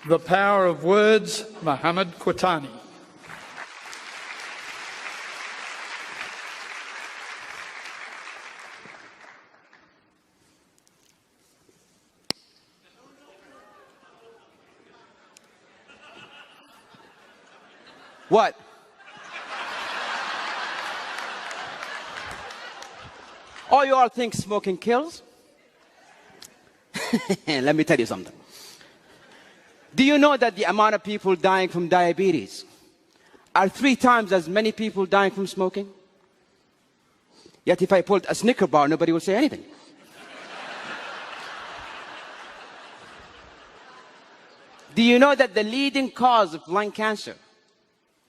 The Power of Words, Mohammed Quatani. What? Oh, you all think smoking kills? Let me tell you something. Do you know that the amount of people dying from diabetes are 3 times as many people dying from smoking? Yet if I pulled a Snicker bar, nobody would say anything. Do you know that the leading cause of lung cancer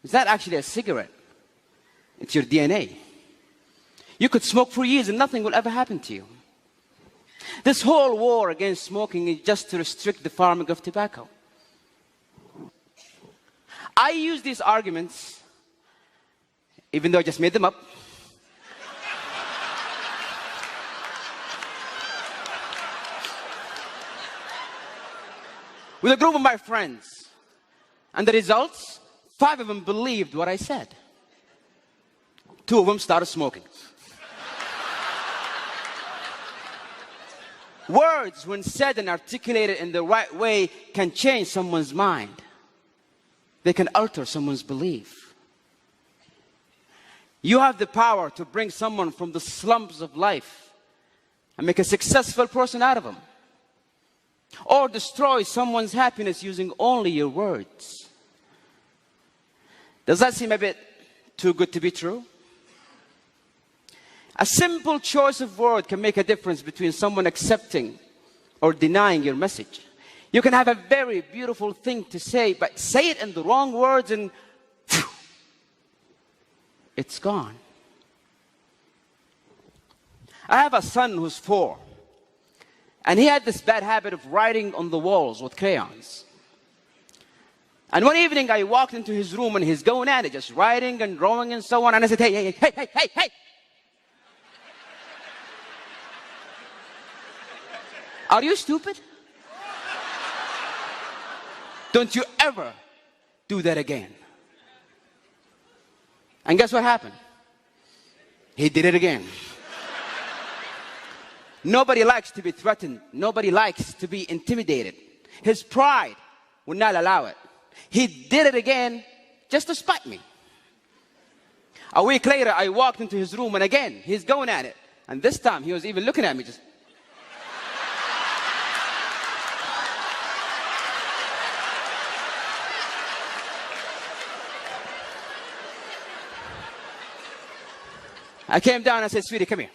is not actually a cigarette? It's your DNA. You could smoke for years and nothing will ever happen to you. This whole war against smoking is just to restrict the farming of tobacco. I use these arguments, even though I just made them up, with a group of my friends. And the results, 5 of them believed what I said. 2 of them started smoking. Words, when said and articulated in the right way, can change someone's mind. They can alter someone's belief. You have the power to bring someone from the slums of life and make a successful person out of them. Or destroy someone's happiness using only your words. Does that seem a bit too good to be true? A simple choice of word can make a difference between someone accepting or denying your message. You can have a very beautiful thing to say, but say it in the wrong words and phew, it's gone. I have a son who's 4, and he had this bad habit of writing on the walls with crayons. And one evening I walked into his room and he's going at it, just writing and drawing and so on, and I said, hey. Are you stupid? Don't you ever do that again. And guess what happened? He did it again. Nobody likes to be threatened. Nobody likes to be intimidated. His pride would not allow it. He did it again just to spite me. A week later, I walked into his room and again, he's going at it. And this time, he was even looking at me just. I came down and I said, sweetie, come here.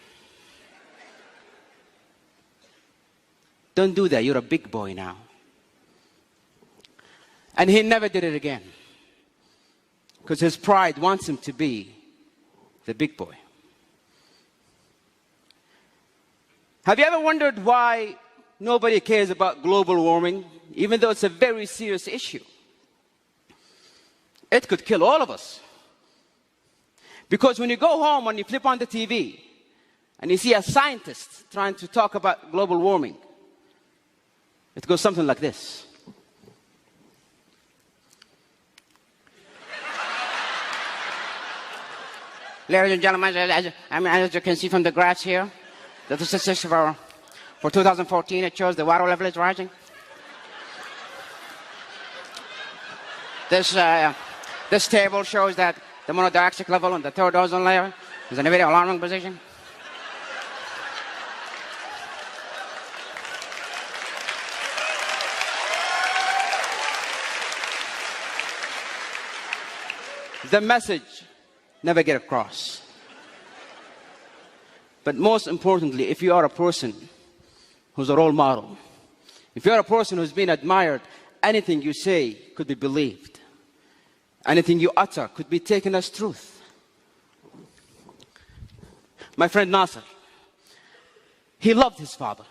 Don't do that. You're a big boy now. And he never did it again. Because his pride wants him to be the big boy. Have you ever wondered why nobody cares about global warming, even though it's a very serious issue? It could kill all of us. Because when you go home and you flip on the TV and you see a scientist trying to talk about global warming, it goes something like this. Ladies and gentlemen, as you can see from the graphs here, the statistics for 2014, it shows the water level is rising. This table shows that the monodioxide level on the 3rd ozone layer is in a very alarming position. The message never get across. But most importantly, if you are a person who's a role model, if you're a person who's been admired, anything you say could be believed. Anything you utter could be taken as truth. My friend Nasser, he loved his father,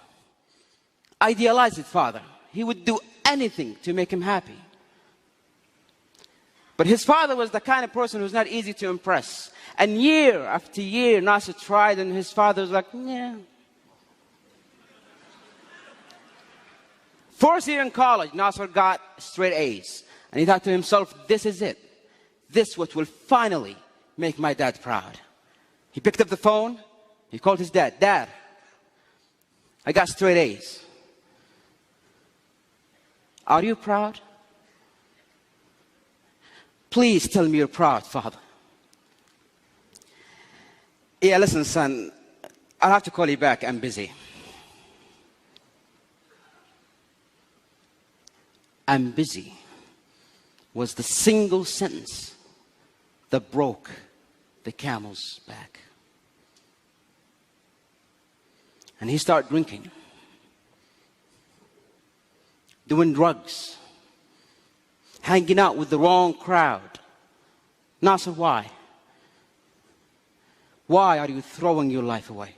idealized his father. He would do anything to make him happy. But his father was the kind of person who's not easy to impress. And year after year, Nasser tried, and his father was like, yeah. First year in college, Nasser got straight A's. And he thought to himself, this is it. This what will finally make my dad proud. He picked up the phone. He called his dad. Dad, I got straight A's. Are you proud? Please tell me you're proud, Father. Yeah, listen, son, I'll have to call you back. I'm busy. I'm busy was the single sentence that broke the camel's back. And he started drinking, doing drugs, hanging out with the wrong crowd. Nasser, why? Why are you throwing your life away?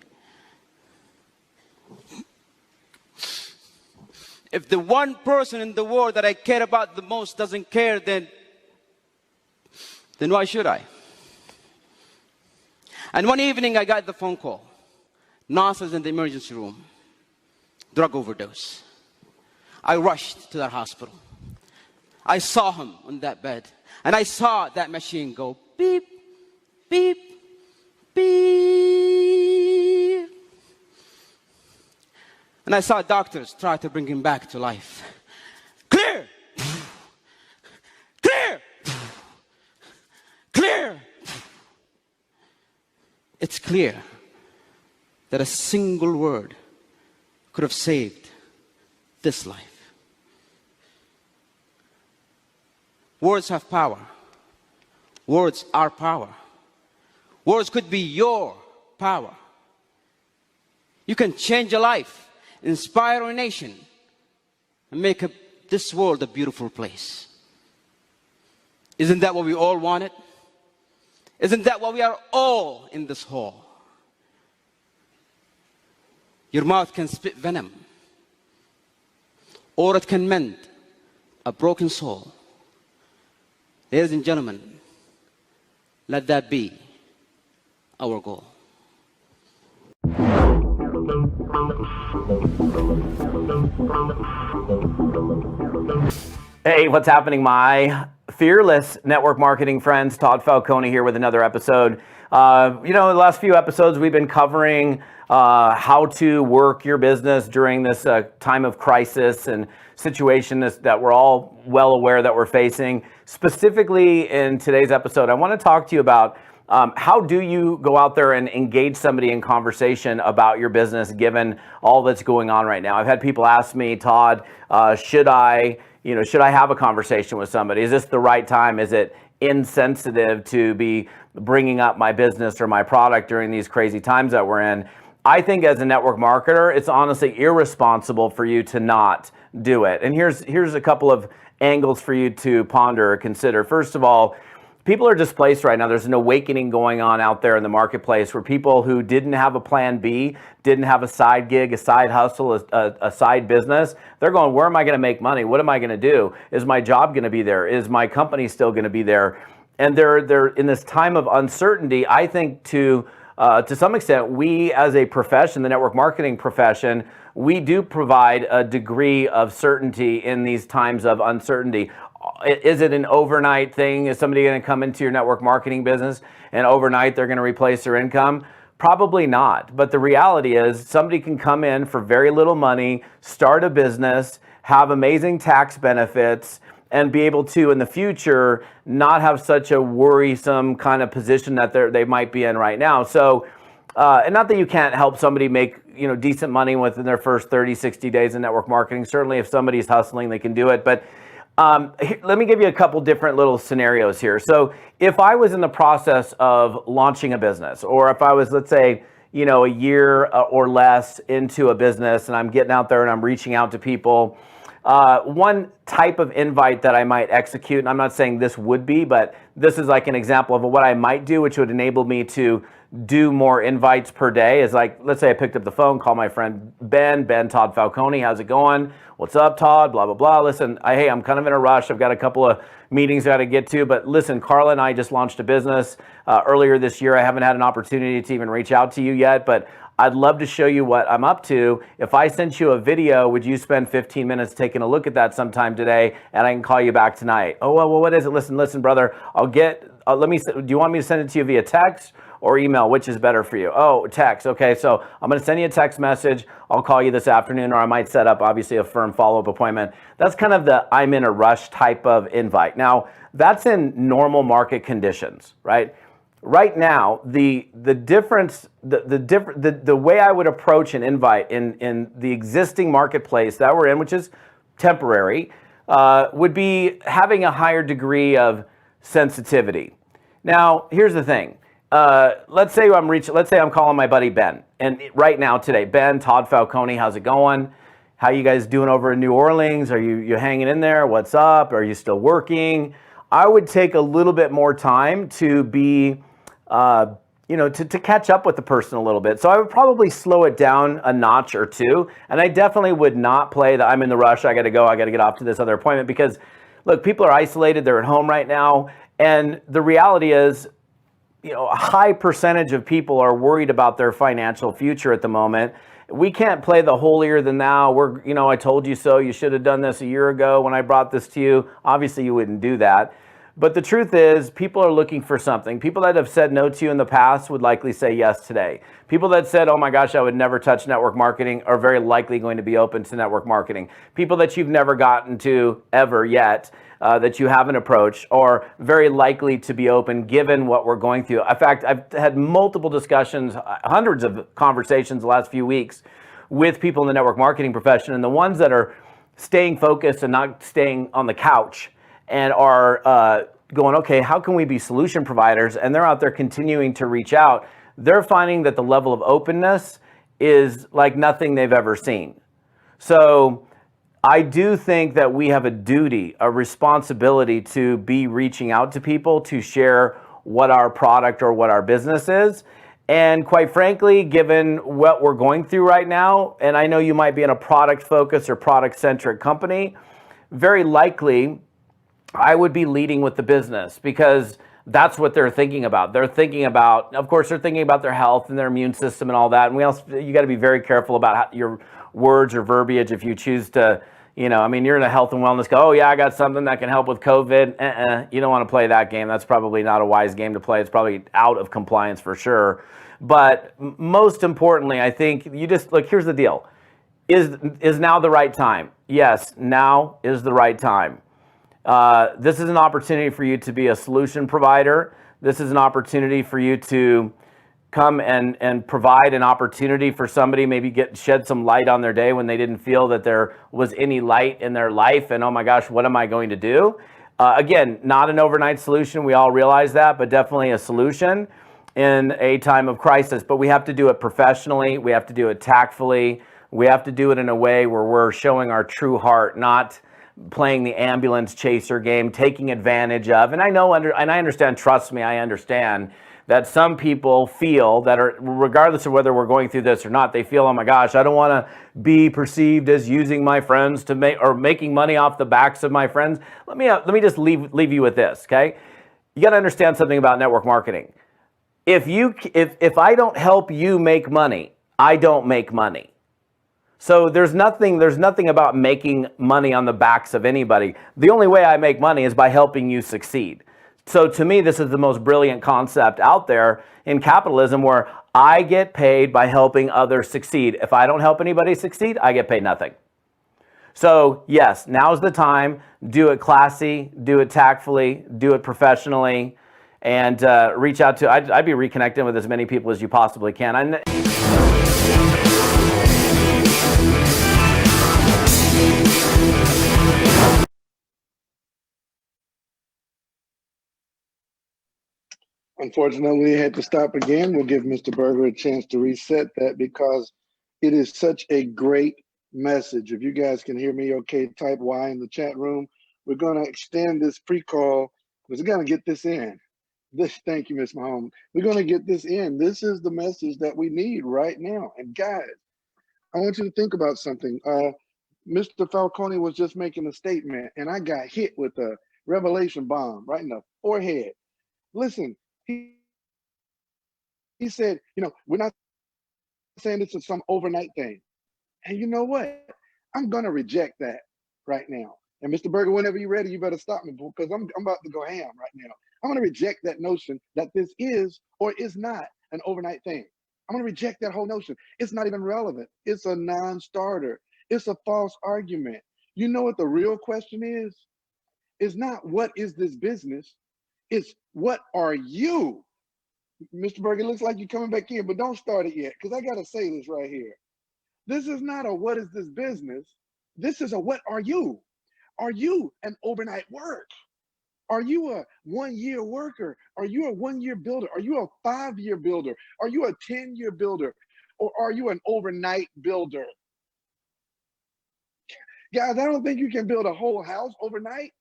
If the one person in the world that I care about the most doesn't care, then why should I? And one evening I got the phone call. Nasser's in the emergency room. Drug overdose. I rushed to that hospital. I saw him on that bed. And I saw that machine go beep, beep, beep. And I saw doctors try to bring him back to life. Clear! Clear! Clear! It's clear that a single word could have saved this life. Words have power. Words are power. Words could be your power. You can change a life, inspire a nation, and make this world a beautiful place. Isn't that what we all wanted? Isn't that what we are all in this hall? Your mouth can spit venom, or it can mend a broken soul. Ladies and gentlemen, let that be our goal. Hey, what's happening, my fearless network marketing friends? Todd Falcone here with another episode. The last few episodes we've been covering how to work your business during this time of crisis and situation that we're all well aware that we're facing. Specifically in today's episode, I want to talk to you about how do you go out there and engage somebody in conversation about your business given all that's going on right now? I've had people ask me, Todd, should I have a conversation with somebody? Is this the right time? Is it insensitive to be bringing up my business or my product during these crazy times that we're in? I think as a network marketer, it's honestly irresponsible for you to not do it. And here's a couple of angles for you to ponder or consider. First of all, people are displaced right now. There's an awakening going on out there in the marketplace where people who didn't have a plan B, didn't have a side gig, a side hustle, a side business, they're going, where am I going to make money? What am I going to do? Is my job going to be there? Is my company still going to be there? And they're in this time of uncertainty. I think to some extent, we as a profession, the network marketing profession, we do provide a degree of certainty in these times of uncertainty. Is it an overnight thing? Is somebody going to come into your network marketing business and overnight they're going to replace their income? Probably not. But the reality is somebody can come in for very little money, start a business, have amazing tax benefits, and be able to, in the future, not have such a worrisome kind of position that they might be in right now. So, and not that you can't help somebody make decent money within their first 30, 60 days in network marketing. Certainly, if somebody's hustling, they can do it. But let me give you a couple different little scenarios here. So if I was in the process of launching a business, or if I was, let's say, a year or less into a business and I'm getting out there and I'm reaching out to people, one type of invite that I might execute, and I'm not saying this would be, but this is like an example of what I might do, which would enable me to do more invites per day, is like, let's say I picked up the phone, call my friend Ben Todd Falcone, how's it going? What's up, Todd? Blah, blah, blah. Listen, hey, I'm kind of in a rush. I've got a couple of meetings I got to get to, but listen, Carla and I just launched a business earlier this year. I haven't had an opportunity to even reach out to you yet, but I'd love to show you what I'm up to. If I sent you a video, would you spend 15 minutes taking a look at that sometime today, and I can call you back tonight? Oh, well, what is it? Listen, brother, do you want me to send it to you via text or email? Which is better for you? Oh, text. Okay, so I'm going to send you a text message. I'll call you this afternoon, or I might set up, obviously, a firm follow-up appointment. That's kind of the I'm in a rush type of invite. Now, that's in normal market conditions, right? Right now, the difference, the way I would approach an invite in the existing marketplace that we're in, which is temporary, would be having a higher degree of sensitivity. Now, here's the thing. Let's say I'm calling my buddy Ben, and right now today, Ben, Todd Falcone, how's it going? How you guys doing over in New Orleans? Are you hanging in there? What's up? Are you still working? I would take a little bit more time to be, to catch up with the person a little bit. So I would probably slow it down a notch or two, and I definitely would not play the I'm in the rush, I got to go, I got to get off to this other appointment, because look, people are isolated, they're at home right now, and the reality is, a high percentage of people are worried about their financial future at the moment. We can't play the holier than thou. I told you so. You should have done this a year ago when I brought this to you. Obviously, you wouldn't do that. But the truth is, people are looking for something. People that have said no to you in the past would likely say yes today. People that said, oh my gosh, I would never touch network marketing, are very likely going to be open to network marketing. People that you've never gotten to ever yet, that you haven't approached, are very likely to be open given what we're going through. In fact, I've had multiple discussions, hundreds of conversations the last few weeks with people in the network marketing profession, and the ones that are staying focused and not staying on the couch and are going, okay, how can we be solution providers? And they're out there continuing to reach out. They're finding that the level of openness is like nothing they've ever seen. So I do think that we have a duty, a responsibility to be reaching out to people to share what our product or what our business is. And quite frankly, given what we're going through right now, and I know you might be in a product focused or product centric company, very likely I would be leading with the business, because that's what they're thinking about. They're thinking about, of course, they're thinking about their health and their immune system and all that. And you got to be very careful about your words or verbiage if you choose to, you're in a health and wellness go, oh yeah, I got something that can help with COVID. You don't want to play that game. That's probably not a wise game to play. It's probably out of compliance for sure. But most importantly, I think you just look, here's the deal. Is now the right time? Yes, now is the right time. This is an opportunity for you to be a solution provider. This is an opportunity for you to come and provide an opportunity for somebody, maybe shed some light on their day when they didn't feel that there was any light in their life, and oh my gosh, what am I going to do? Again, not an overnight solution. We all realize that, but definitely a solution in a time of crisis. But we have to do it professionally. We have to do it tactfully. We have to do it in a way where we're showing our true heart, not playing the ambulance chaser game, taking advantage of. And I understand, trust me, I understand that some people feel that, are, regardless of whether we're going through this or not, they feel, oh my gosh, I don't want to be perceived as using my friends to make, or making money off the backs of my friends. Let me just leave you with this, okay? You got to understand something about network marketing. If I don't help you make money, I don't make money. So there's nothing about making money on the backs of anybody. The only way I make money is by helping you succeed. So to me, this is the most brilliant concept out there in capitalism, where I get paid by helping others succeed. If I don't help anybody succeed, I get paid nothing. So yes, now's the time. Do it classy, do it tactfully, do it professionally, and reach out to, I'd be reconnecting with as many people as you possibly can. Unfortunately, we had to stop again. We'll give Mr. Berger a chance to reset that, because it is such a great message. If you guys can hear me okay, type Y in the chat room. We're going to extend this pre-call because we're going to get this in. Thank you, Ms. Mahomes. We're going to get this in. This is the message that we need right now. And guys, I want you to think about something. Mr. Falcone was just making a statement, and I got hit with a revelation bomb right in the forehead. Listen, he said, we're not saying this is some overnight thing. And you know what? I'm going to reject that right now. And Mr. Berger, whenever you're ready, you better stop me because I'm about to go ham right now. I'm going to reject that notion that this is or is not an overnight thing. I'm going to reject that whole notion. It's not even relevant. It's a non-starter. It's a false argument. You know what the real question is? It's not what is this business? It's what are you? Mr. Berger, it looks like you're coming back in, but don't start it yet because I got to say this right here. This is not a what is this business? This is a what are you? Are you an overnight work? Are you a 1 year worker? Are you a 1 year builder? Are you a 5-year builder? Are you a 10-year builder? Or are you an overnight builder? Guys, I don't think you can build a whole house overnight,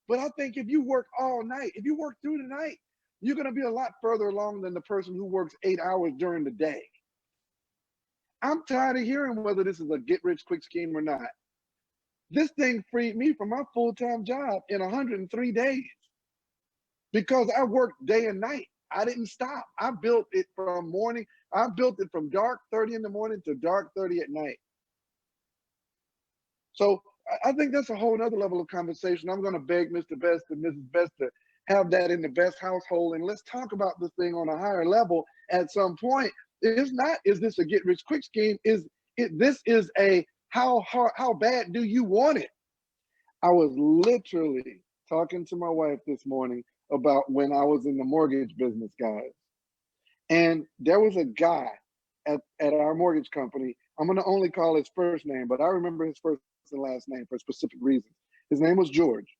but I think if you work all night, if you work through the night, you're going to be a lot further along than the person who works 8 hours during the day. I'm tired of hearing whether this is a get rich quick scheme or not. This thing freed me from my full-time job in 103 days because I worked day and night. I didn't stop. I built it from morning. I built it from dark 30 in the morning to dark 30 at night. So I think that's a whole other level of conversation. I'm going to beg Mr. Best and Mrs. Best to have that in the Best household. And let's talk about this thing on a higher level at some point. It's not, is this a get rich quick scheme? This is a how bad do you want it? I was literally talking to my wife this morning about when I was in the mortgage business, guys. And there was a guy at our mortgage company. I'm going to only call his first name, but I remember his first and last name for specific reasons. His name was George.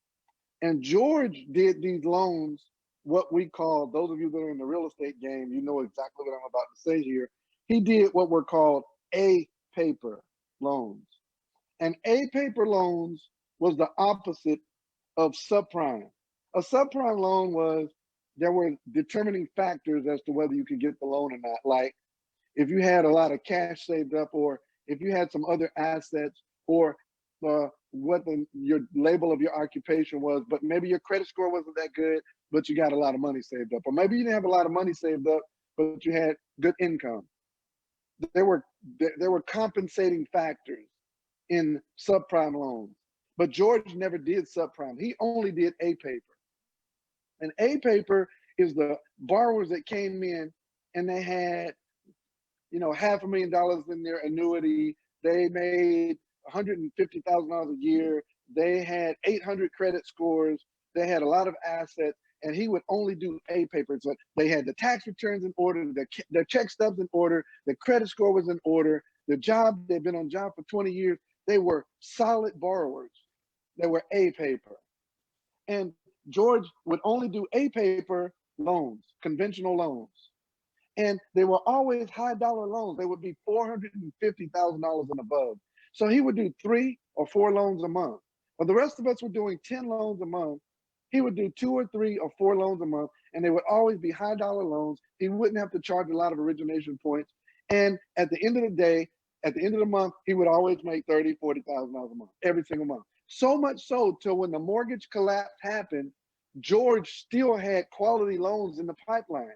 And George did these loans, what we call, those of you that are in the real estate game, you know exactly what I'm about to say here. He did what were called A-paper loans. And A-paper loans was the opposite of subprime. A subprime loan was, there were determining factors as to whether you could get the loan or not. Like if you had a lot of cash saved up, or if you had some other assets, or what your label of your occupation was, but maybe your credit score wasn't that good, but you got a lot of money saved up. Or maybe you didn't have a lot of money saved up, but you had good income. There were compensating factors in subprime loans. But George never did subprime. He only did A-paper. And A-paper is the borrowers that came in and they had, $500,000 in their annuity. They made $150,000 a year. They had 800 credit scores. They had a lot of assets, and he would only do A-paper. So they had the tax returns in order, their check stubs in order, the credit score was in order, the job, they'd been on job for 20 years. They were solid borrowers. They were A-paper. And George would only do A-paper loans, conventional loans. And they were always high dollar loans. They would be $450,000 and above. So he would do 3 or 4 loans a month. But the rest of us were doing 10 loans a month. He would do 2 or 3 or 4 loans a month, and they would always be high dollar loans. He wouldn't have to charge a lot of origination points. And at the end of the day, at the end of the month, he would always make $30,000, $40,000 a month, every single month. So much so till when the mortgage collapse happened, George still had quality loans in the pipeline.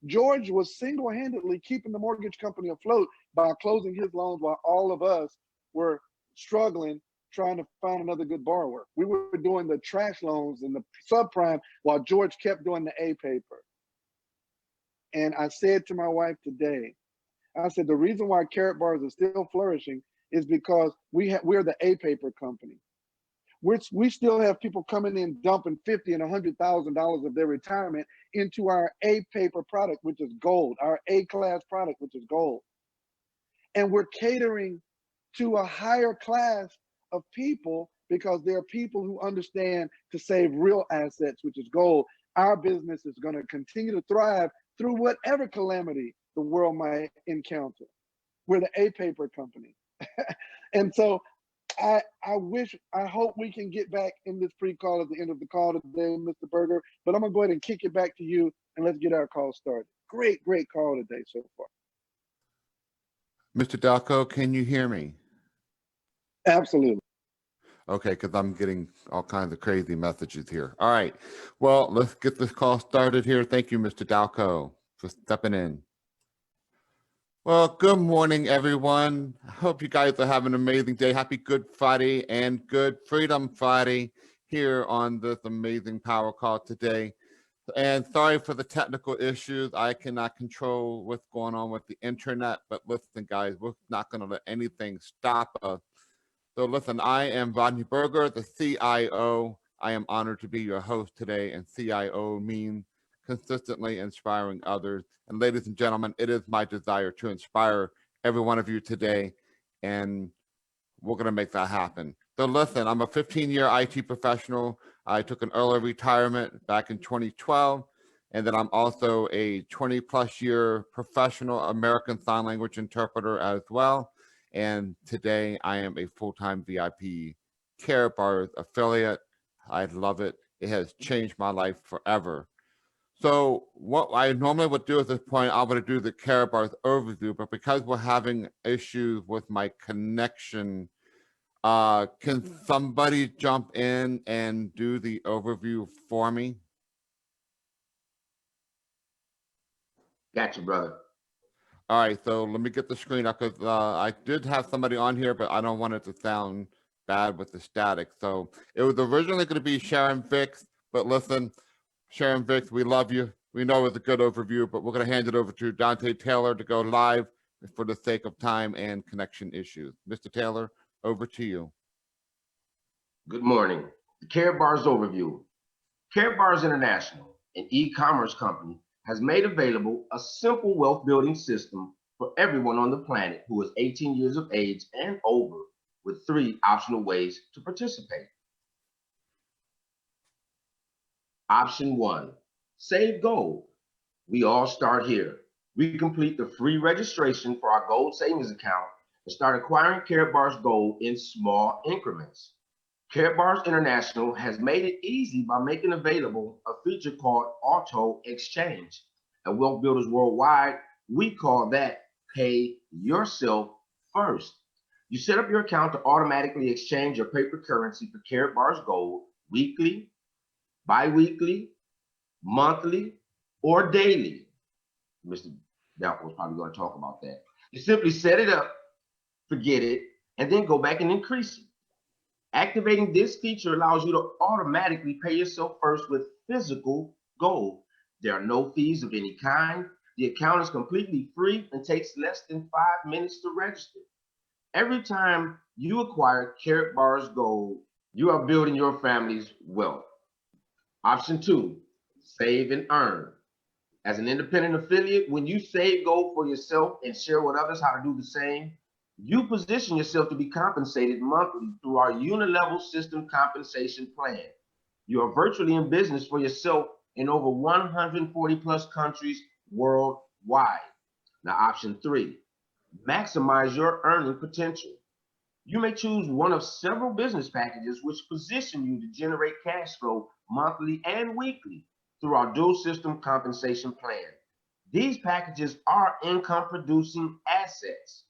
George was single-handedly keeping the mortgage company afloat by closing his loans while all of us were struggling, trying to find another good borrower. We were doing the trash loans and the subprime while George kept doing the A-paper. And I said to my wife today, I said, the reason why Carrot Bars are still flourishing is because we're the A-paper company. We still have people coming in dumping $50,000 and $100,000 of their retirement into our A-paper product, which is gold, our A-class product, which is gold. And we're catering to a higher class of people because there are people who understand to save real assets, which is gold. Our business is going to continue to thrive through whatever calamity the world might encounter. We're the A-paper company. And so I hope we can get back in this pre-call at the end of the call today, Mr. Berger, but I'm gonna go ahead and kick it back to you and let's get our call started. Great call today so far. Mr. Dalco, can you hear me? Absolutely. Okay, because I'm getting all kinds of crazy messages here. All right, well, let's get this call started here. Thank you, Mr. Dalco, for stepping in. Well, good morning, everyone. I hope you guys are having an amazing day. Happy Good Friday and Good Freedom Friday here on this amazing power call today. And sorry for the technical issues. I cannot control what's going on with the internet, but listen, guys, we're not going to let anything stop us. So listen, I am Rodney Berger, the CIO. I am honored to be your host today, and CIO means consistently inspiring others. And ladies and gentlemen, it is my desire to inspire every one of you today, and we're going to make that happen. So listen, I'm a 15-year IT professional. I took an early retirement back in 2012, and then I'm also a 20-plus year professional American Sign Language interpreter as well. And today I am a full-time VIP Care Bars affiliate. I love it. It has changed my life forever. So what I normally would do at this point, I would do the Care Bars overview, but because we're having issues with my connection, can somebody jump in and do the overview for me? Gotcha, brother. All right, so let me get the screen up because I did have somebody on here, but I don't want it to sound bad with the static. So it was originally going to be Sharon Vicks, but listen, Sharon Vicks, we love you. We know it's a good overview, but we're going to hand it over to Dante Taylor to go live for the sake of time and connection issues. Mr. Taylor, over to you. Good morning. The Care Bars Overview. Care Bars International, an e-commerce company, has made available a simple wealth building system for everyone on the planet who is 18 years of age and over, with 3 optional ways to participate. Option 1, Save Gold. We all start here. We complete the free registration for our gold savings account and start acquiring Care Bars Gold in small increments. Care Bars International has made it easy by making available a feature called Auto Exchange. At Wealth Builders Worldwide, we call that Pay Yourself First. You set up your account to automatically exchange your paper currency for Care Bars Gold weekly, bi-weekly, monthly, or daily. Mr. Dalpo is probably going to talk about that. You simply set it up, forget it, and then go back and increase it. Activating this feature allows you to automatically pay yourself first with physical gold. There are no fees of any kind. The account is completely free and takes less than 5 minutes to register. Every time you acquire Carat Bars Gold, you are building your family's wealth. Option 2, save and earn. As an independent affiliate, when you save gold for yourself and share with others how to do the same, you position yourself to be compensated monthly through our unilevel system compensation plan. You are virtually in business for yourself in over 140 plus countries worldwide. Now, option 3, maximize your earning potential. You may choose one of several business packages which position you to generate cash flow monthly and weekly through our dual system compensation plan. These packages are income producing assets.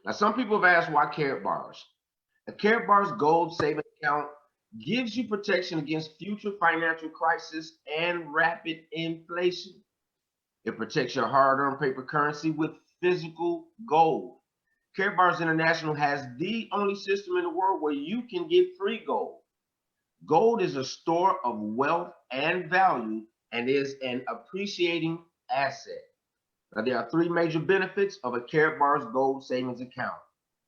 Now, some people have asked why Carat Bars. A Carat Bars Gold Savings Account gives you protection against future financial crisis and rapid inflation. It protects your hard-earned paper currency with physical gold. Carat Bars International has the only system in the world where you can get free gold. Gold is a store of wealth and value and is an appreciating asset. Now, there are 3 major benefits of a Carat Bars Gold savings account.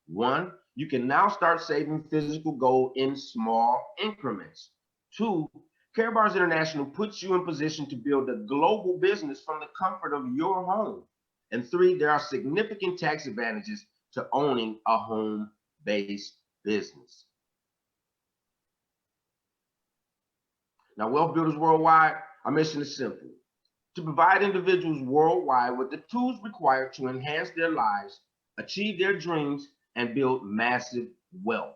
1, you can now start saving physical gold in small increments. 2, Carat Bars International puts you in position to build a global business from the comfort of your home. And 3, there are significant tax advantages to owning a home-based business. Now, Wealth Builders Worldwide, our mission is simple: to provide individuals worldwide with the tools required to enhance their lives, achieve their dreams, and build massive wealth.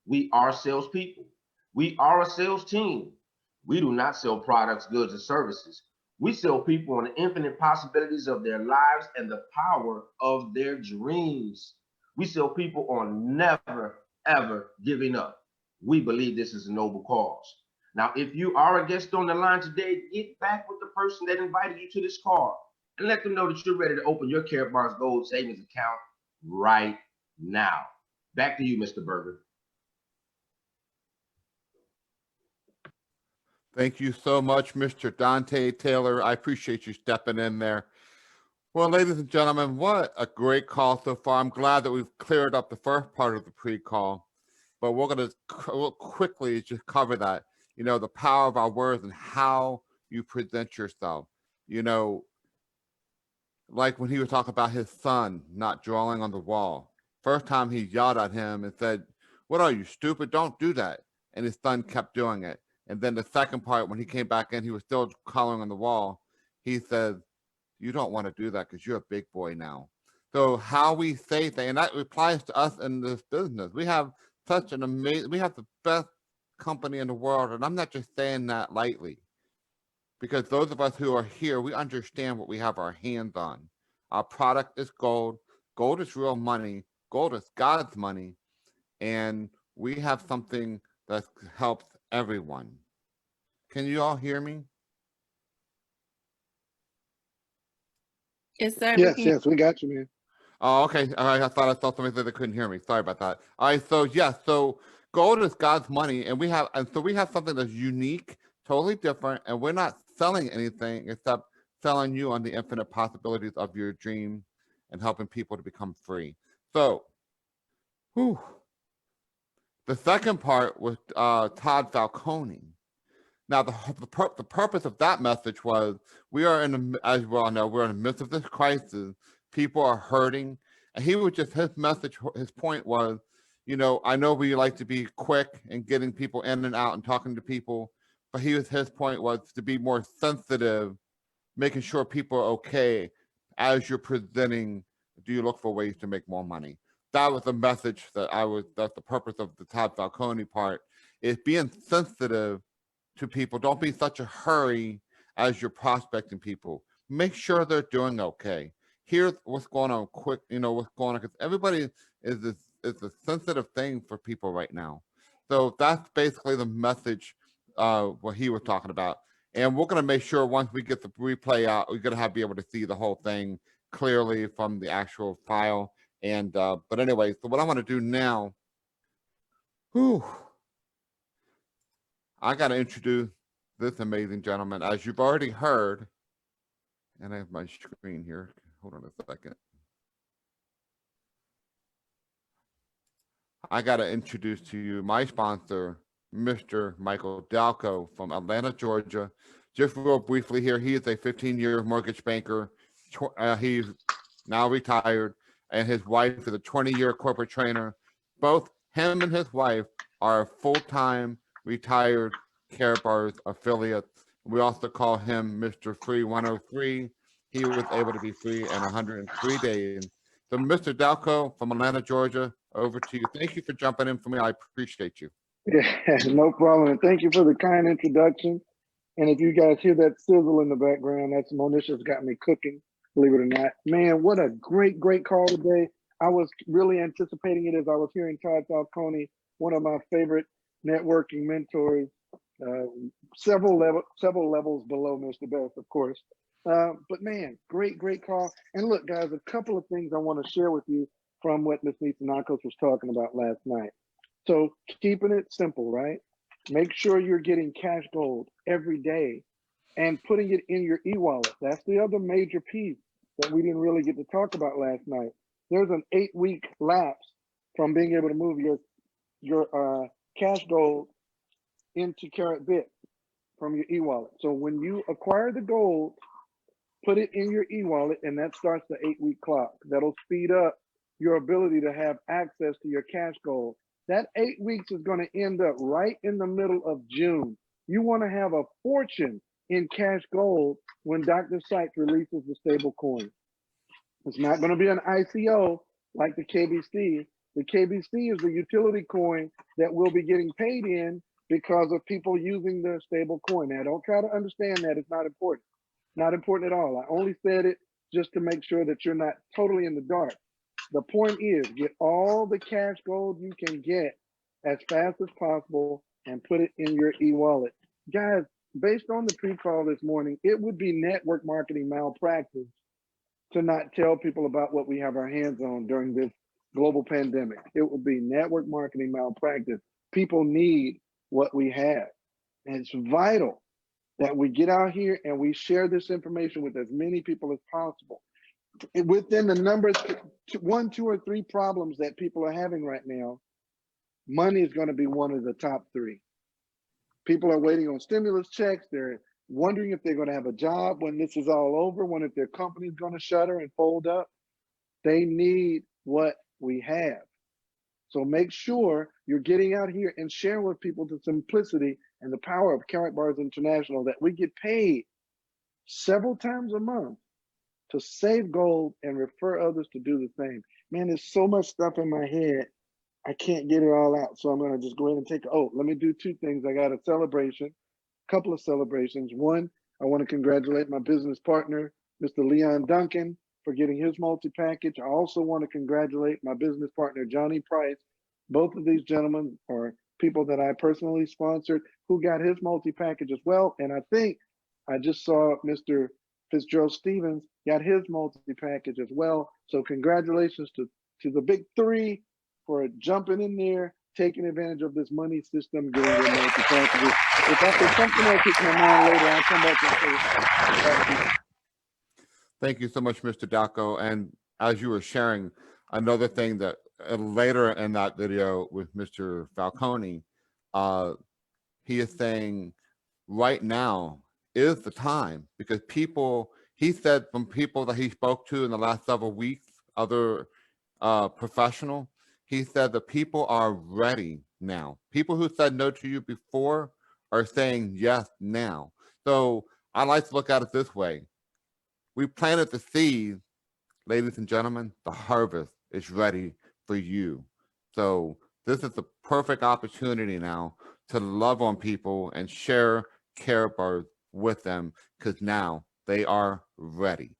We are salespeople. We are a sales team. We do not sell products, goods, and services. We sell people on the infinite possibilities of their lives and the power of their dreams. We sell people on never, ever giving up. We believe this is a noble cause. Now, if you are a guest on the line today, get back with the person that invited you to this call. and let them know that you're ready to open your Karatbars Gold Savings account right now. Back to you, Mr. Berger. Thank you so much, Mr. Dante Taylor. I appreciate you stepping in there. Well, ladies and gentlemen, what a great call so far. I'm glad that we've cleared up the first part of the pre-call, but we're going to quickly just cover that, the power of our words and how you present yourself. Like when he was talking about his son not drawing on the wall. First time he yelled at him and said, "What are you, stupid? Don't do that." And his son kept doing it. And then the second part, when he came back in, he was still coloring on the wall. He said, "You don't want to do that because you're a big boy now." So how we say things, and that applies to us in this business. We have such an amazing, we have the best company in the world. And I'm not just saying that lightly, because those of us who are here, we understand what we have our hands on. Our product is gold. Gold is real money. Gold is God's money. And we have something that helps everyone. Can you all hear me? Yes, sir. Yes, we got you, man. Oh, okay. All right. I thought I saw somebody say they couldn't hear me. Sorry about that. All right. So yes, so gold is God's money, and we have something that's unique, totally different, and we're not selling anything except selling you on the infinite possibilities of your dream and helping people to become free. So, the second part was Todd Falcone. Now, the purpose of that message was we are as we all know, we're in the midst of this crisis. People are hurting. And he was just, his message, his point was, I know we like to be quick and getting people in and out and talking to people, but his point was to be more sensitive, making sure people are okay as you're presenting. Do you look for ways to make more money? That was the message that's the purpose of the Todd Falcone part, is being sensitive to people. Don't be such a hurry as you're prospecting people. Make sure they're doing okay. Here's what's going on quick, what's going on, because everybody is a sensitive thing for people right now. So that's basically the message what he was talking about. And we're going to make sure once we get the replay out, we're going to be able to see the whole thing clearly from the actual file. And but anyway, so what I want to do now, I got to introduce this amazing gentleman. As you've already heard, and I have my screen here. Hold on a second. I got to introduce to you my sponsor, Mr. Michael Dalco from Atlanta, Georgia. Just real briefly here, he is a 15-year mortgage banker. He's now retired, and his wife is a 20-year corporate trainer. Both him and his wife are full-time retired Karatbars affiliates. We also call him Mr. Free 103. He was able to be free in 103 days. So Mr. Dalco from Atlanta, Georgia, over to you. Thank you for jumping in for me. I appreciate you. Yeah, no problem. And thank you for the kind introduction. And if you guys hear that sizzle in the background, that's Monisha's got me cooking, believe it or not. Man, what a great call today. I was really anticipating it as I was hearing Todd Falcone, one of my favorite networking mentors, several levels below Mr. Best, of course. But man, great call. And look, guys, a couple of things I want to share with you from what Ms. Nitsanakos was talking about last night. So keeping it simple, right? Make sure you're getting cash gold every day and putting it in your e-wallet. That's the other major piece that we didn't really get to talk about last night. There's an 8-week lapse from being able to move your cash gold into Karat Bit from your e-wallet. So when you acquire the gold, put it in your e-wallet, and that starts the 8-week clock. That'll speed up your ability to have access to your cash gold. That 8 weeks is going to end up right in the middle of June. You want to have a fortune in cash gold when Dr. Sykes releases the stable coin. It's not going to be an ICO like the KBC. The KBC is the utility coin that we'll be getting paid in because of people using the stable coin. Now, don't try to understand that. It's not important. Not important at all. I only said it just to make sure that you're not totally in the dark. The point is, get all the cash gold you can get as fast as possible and put it in your e-wallet. Guys, based on the pre-call this morning, it would be network marketing malpractice to not tell people about what we have our hands on during this global pandemic. It will be network marketing malpractice. People need what we have. And it's vital that we get out here and we share this information with as many people as possible. Within the numbers, 1, 2, or 3 problems that people are having right now, money is going to be one of the top 3. People are waiting on stimulus checks. They're wondering if they're going to have a job when this is all over, when if their company is going to shutter and fold up. They need what we have. So make sure you're getting out here and sharing with people the simplicity and the power of Karatbars International, that we get paid several times a month to save gold and refer others to do the same. Man, there's so much stuff in my head. I can't get it all out. So I'm going to just go ahead and take, let me do 2 things. I got a celebration, couple of celebrations. One, I want to congratulate my business partner, Mr. Leon Duncan, for getting his multi-package. I also want to congratulate my business partner, Johnny Price. Both of these gentlemen are people that I personally sponsored who got his multi-package as well. And I think I just saw Mr. Fitzgerald Stevens got his multi-package as well. So congratulations to the big 3 for jumping in there, taking advantage of this money system, getting their multi-packages. If there's something else hits my mind later, I'll come back and say. Thank you so much, Mr. Dalco. And as you were sharing, another thing that later in that video with Mr. Falcone, he is saying right now is the time, because he said from people that he spoke to in the last several weeks, other professional, he said that people are ready now. People who said no to you before are saying yes now. So I like to look at it this way. We planted the seed, ladies and gentlemen, the harvest is ready for you. So this is the perfect opportunity now to love on people and share Karatbars with them, because now they are ready.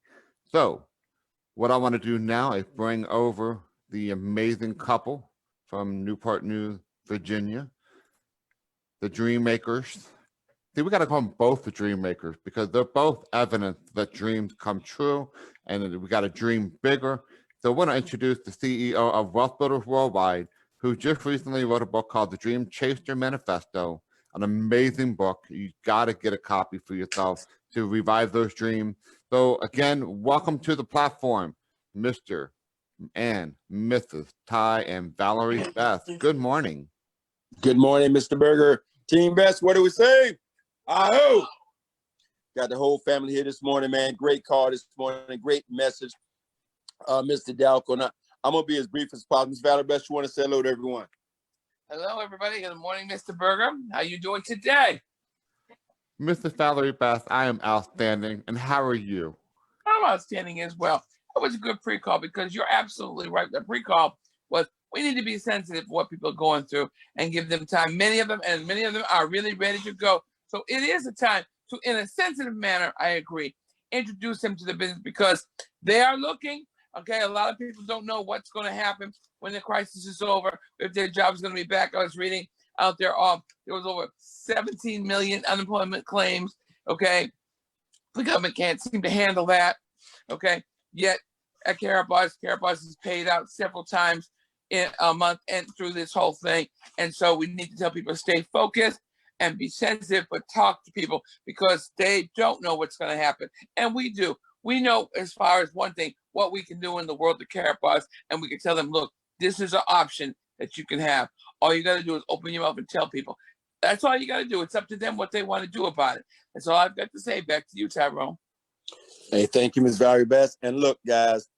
So what I want to do now is bring over the amazing couple from Newport News, Virginia, the Dream Makers. See, we got to call them both the Dream Makers, because they're both evidence that dreams come true, and we got to dream bigger. So I want to introduce the CEO of Wealth Builders Worldwide, who just recently wrote a book called The Dream Chaser Manifesto, an amazing book. You got to get a copy for yourself to revive those dreams. So again, welcome to the platform, Mr. and Mrs. Ty and Valerie Beth. Good morning. Good morning, Mr. Berger. Team Best, what do we say? Ahoo! Got the whole family here this morning, man. Great call this morning. Great message, Mr. Dalco. Now, I'm going to be as brief as possible. Ms. Valerie Best, you want to say hello to everyone? Hello, everybody. Good morning, Mr. Berger. How you doing today? Mr. Valerie Beth, I am outstanding. And how are you? I'm outstanding as well. It was a good pre-call, because you're absolutely right. The pre-call was, we need to be sensitive to what people are going through and give them time. Many of them are really ready to go. So it is a time to, in a sensitive manner, I agree, introduce them to the business, because they are looking. Okay, a lot of people don't know what's going to happen when the crisis is over, if their job is going to be back. I was reading out there, there was over 17 million unemployment claims. Okay, the government can't seem to handle that. Okay, yet at Karatbars is paid out several times in a month and through this whole thing. And so we need to tell people to stay focused and be sensitive, but talk to people, because they don't know what's going to happen. And we do. We know, as far as one thing, what we can do in the world of Karatbars, and we can tell them, look, this is an option that you can have. All you got to do is open your mouth and tell people. That's all you got to do. It's up to them what they want to do about it. That's all I've got to say. Back to you, Tyrone. Hey, thank you, Ms. Valerie Best. And look, guys,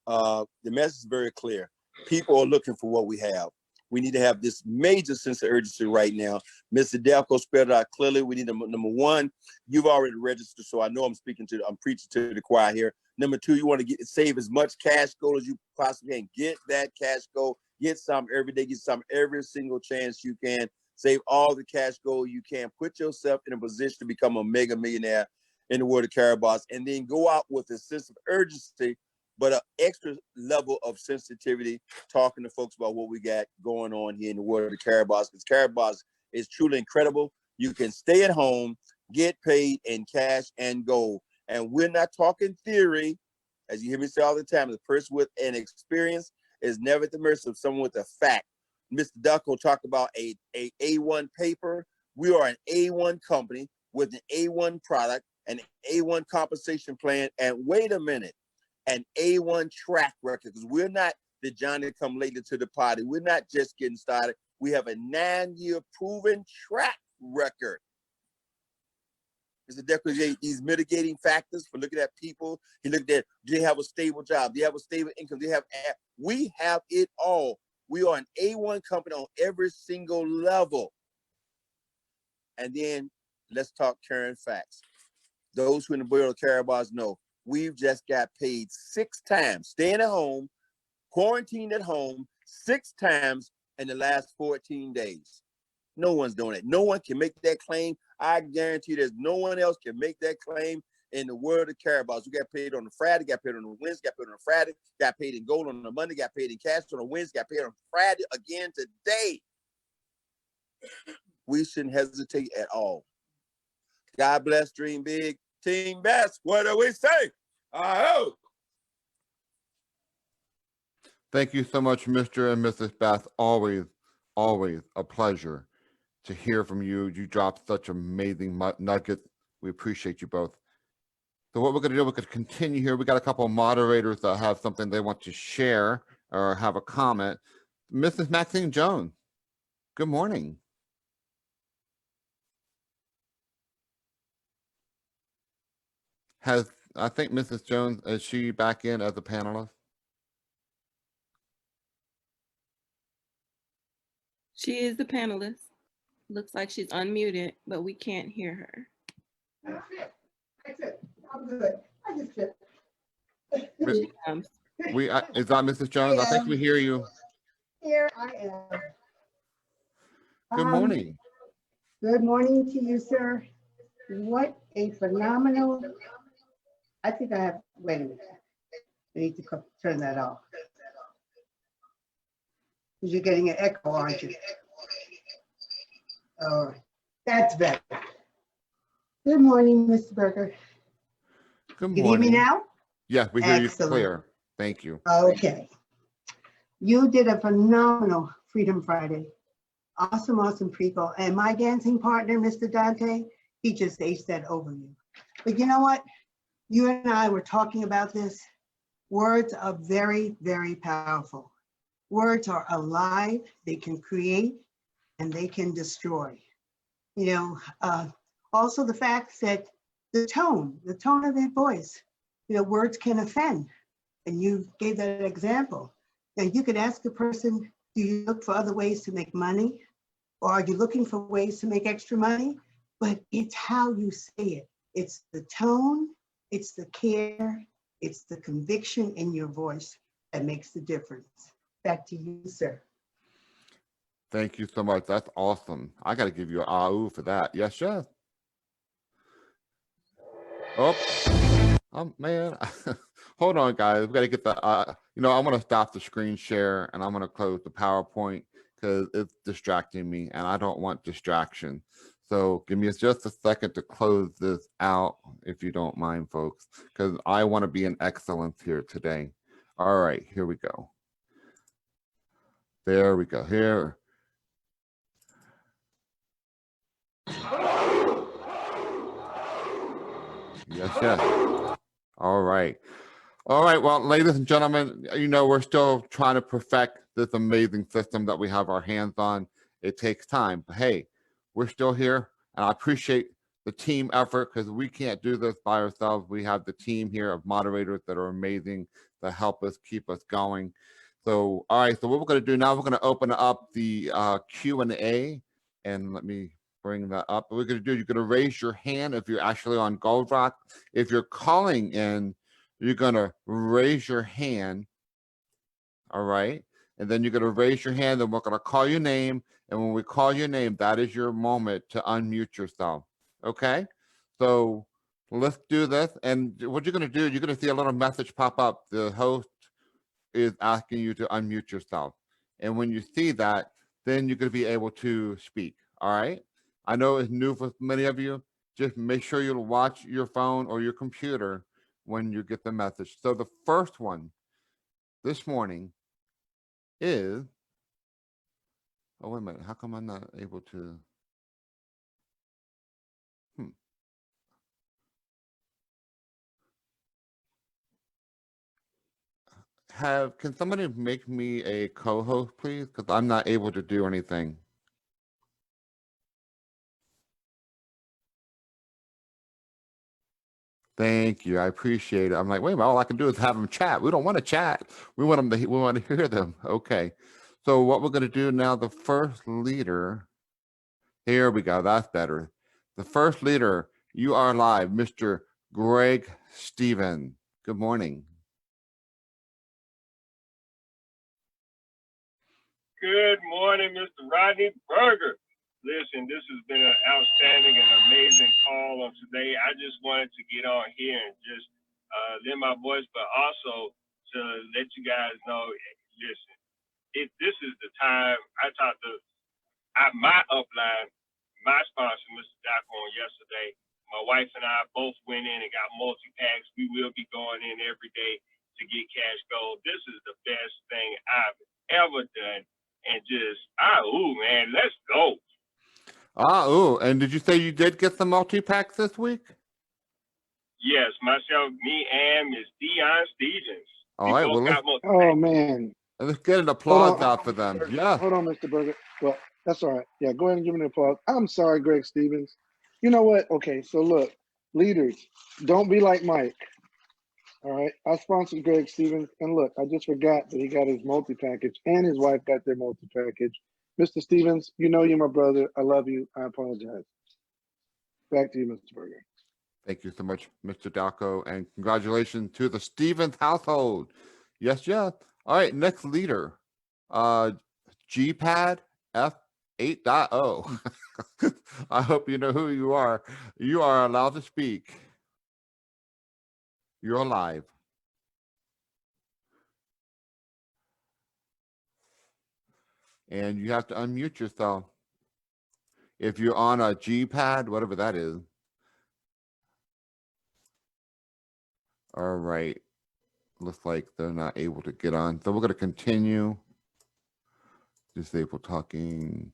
the message is very clear. People are looking for what we have. We need to have this major sense of urgency right now. Mr. Dalco spelled it out clearly. We need number one, you've already registered, so I know I'm preaching to the choir here. Number two, you want to save as much cash gold as you possibly can. Get that cash gold. Get some every day. Get some every single chance you can. Save all the cash gold you can. Put yourself in a position to become a mega millionaire in the world of Karatbars, and then go out with a sense of urgency, but an extra level of sensitivity, talking to folks about what we got going on here in the world of Karatbars, because Karatbars is truly incredible. You can stay at home, get paid in cash and gold. And we're not talking theory As you hear me say all the time, the person with an experience is never at the mercy of someone with a fact. Mr. Ducko talked about a A1 paper. We are an A1 company with an A1 product, an A1 compensation plan, and wait a minute, an A1 track record, because we're not the Johnny come lately to the party. We're not just getting started. We have a 9-year proven track record. Mr. Decker, these mitigating factors for looking at people. He looked at, do they have a stable job? Do they have a stable income? We have it all. We are an A1 company on every single level. And then let's talk current facts. Those who in the world of Carabas know, we've just got paid 6 times, staying at home, quarantined at home 6 times in the last 14 days. No one's doing it. No one can make that claim. I guarantee there's no one else can make that claim in the world of Carabas. We got paid on the Friday, got paid on the Wednesday, got paid on the Friday, got paid in gold on the Monday, got paid in cash on the Wednesday, got paid on Friday again today. We shouldn't hesitate at all. God bless, dream big, team best. What do we say? I hope. Thank you so much, Mr. and Mrs. Beth. Always, always a pleasure to hear from you. You dropped such amazing nuggets. We appreciate you both. So what we're going to do, we're going to continue here. We got a couple of moderators that have something they want to share or have a comment. Mrs. Maxine Jones, good morning. I think Mrs. Jones, is she back in as a panelist? She is the panelist. Looks like she's unmuted, but we can't hear her. That's it. That's it. I'm good. I just did. Here she comes. Is that Mrs. Jones? I think we hear you. Here I am. Good morning. Good morning to you, sir. What a phenomenal. I think I have, wait a minute. I need to turn that off. Because you're getting an echo, aren't you? Oh, that's better. Good morning, Mr. Berger. Good morning. You hear me now? Yeah, we hear Excellent. you clear. Thank you. Okay. You did a phenomenal Freedom Friday. Awesome pre-call. And my dancing partner, Mr. Dante, he just aced that overview. But you know what? You and I were talking about this. Words are very, very powerful. Words are alive. They can create and they can destroy. You know, also the fact that the tone of their voice, you know, words can offend. And you gave that example. Now you could ask a person, do you look for other ways to make money? Or are you looking for ways to make extra money? But it's how you say it. It's the tone, it's the care, it's the conviction in your voice that makes the difference. Back to you, sir. Thank you so much. That's awesome. I got to give you an ah-ooh for that. Yes, yes. Oh man. Hold on, guys. We got to get the, you know, I'm going to stop the screen share and I'm going to close the PowerPoint because it's distracting me and I don't want distraction. So give me just a second to close this out, if you don't mind, folks, because I want to be in excellence here today. All right, here we go. There we go. Here. Yes, yes. All right. All right. Well, ladies and gentlemen, you know, we're still trying to perfect this amazing system that we have our hands on. It takes time, but hey, we're still here. And I appreciate the team effort because we can't do this by ourselves. We have the team here of moderators that are amazing that help us keep us going. So, all right. So what we're going to do now, we're going to open up the Q&A. And let me bring that up. What we're going to do, you're going to raise your hand if you're actually on Gold Rock. If you're calling in, you're going to raise your hand. All right. And then you're going to raise your hand and we're going to call your name. And when we call your name, that is your moment to unmute yourself. Okay. So let's do this. And what you're going to do, you're going to see a little message pop up. The host is asking you to unmute yourself. And when you see that, then you're going to be able to speak. All right. I know it's new for many of you. Just make sure you watch your phone or your computer when you get the message. So the first one this morning is, oh, wait a minute. How come I'm not able to? Can somebody make me a co-host, please? Because I'm not able to do anything. Thank you. I appreciate it. I'm like, wait a minute, all I can do is have them chat. We don't want to chat. We want them to, we want to hear them. Okay. So what we're going to do now, the first leader, here we go. That's better. The first leader, you are live, Mr. Greg Stephen. Good morning. Good morning, Mr. Rodney Berger. Listen, this has been an outstanding and amazing call on today. I just wanted to get on here and just lend my voice, but also to let you guys know, listen, this is the time. I talked to my upline, my sponsor, Mr. Doc, on yesterday. My wife and I both went in and got multi-packs. We will be going in every day to get cash gold. This is the best thing I've ever done. And just, man, let's go. And did you say you did get some multi-packs this week? Yes, myself, me, and Miss Dion Stevens. All right, well, oh man. Let's get an applause out for them. Yeah. Hold on, Mr. Berger. Well, that's all right. Yeah, go ahead and give me an applause. I'm sorry, Greg Stevens. You know what? Okay, so look, leaders, don't be like Mike. All right, I sponsored Greg Stevens, and look, I just forgot that he got his multi-package and his wife got their multi-package. Mr. Stevens, you know you're my brother. I love you. I apologize. Back to you, Mr. Berger. Thank you so much, Mr. Dalco, and congratulations to the Stevens household. Yes, yes. All right, next leader, GPAD F8.0. I hope you know who you are. You are allowed to speak. You're live. And you have to unmute yourself. If you're on a GPAD, whatever that is. All right. Looks like they're not able to get on. So we're going to continue. Disable talking.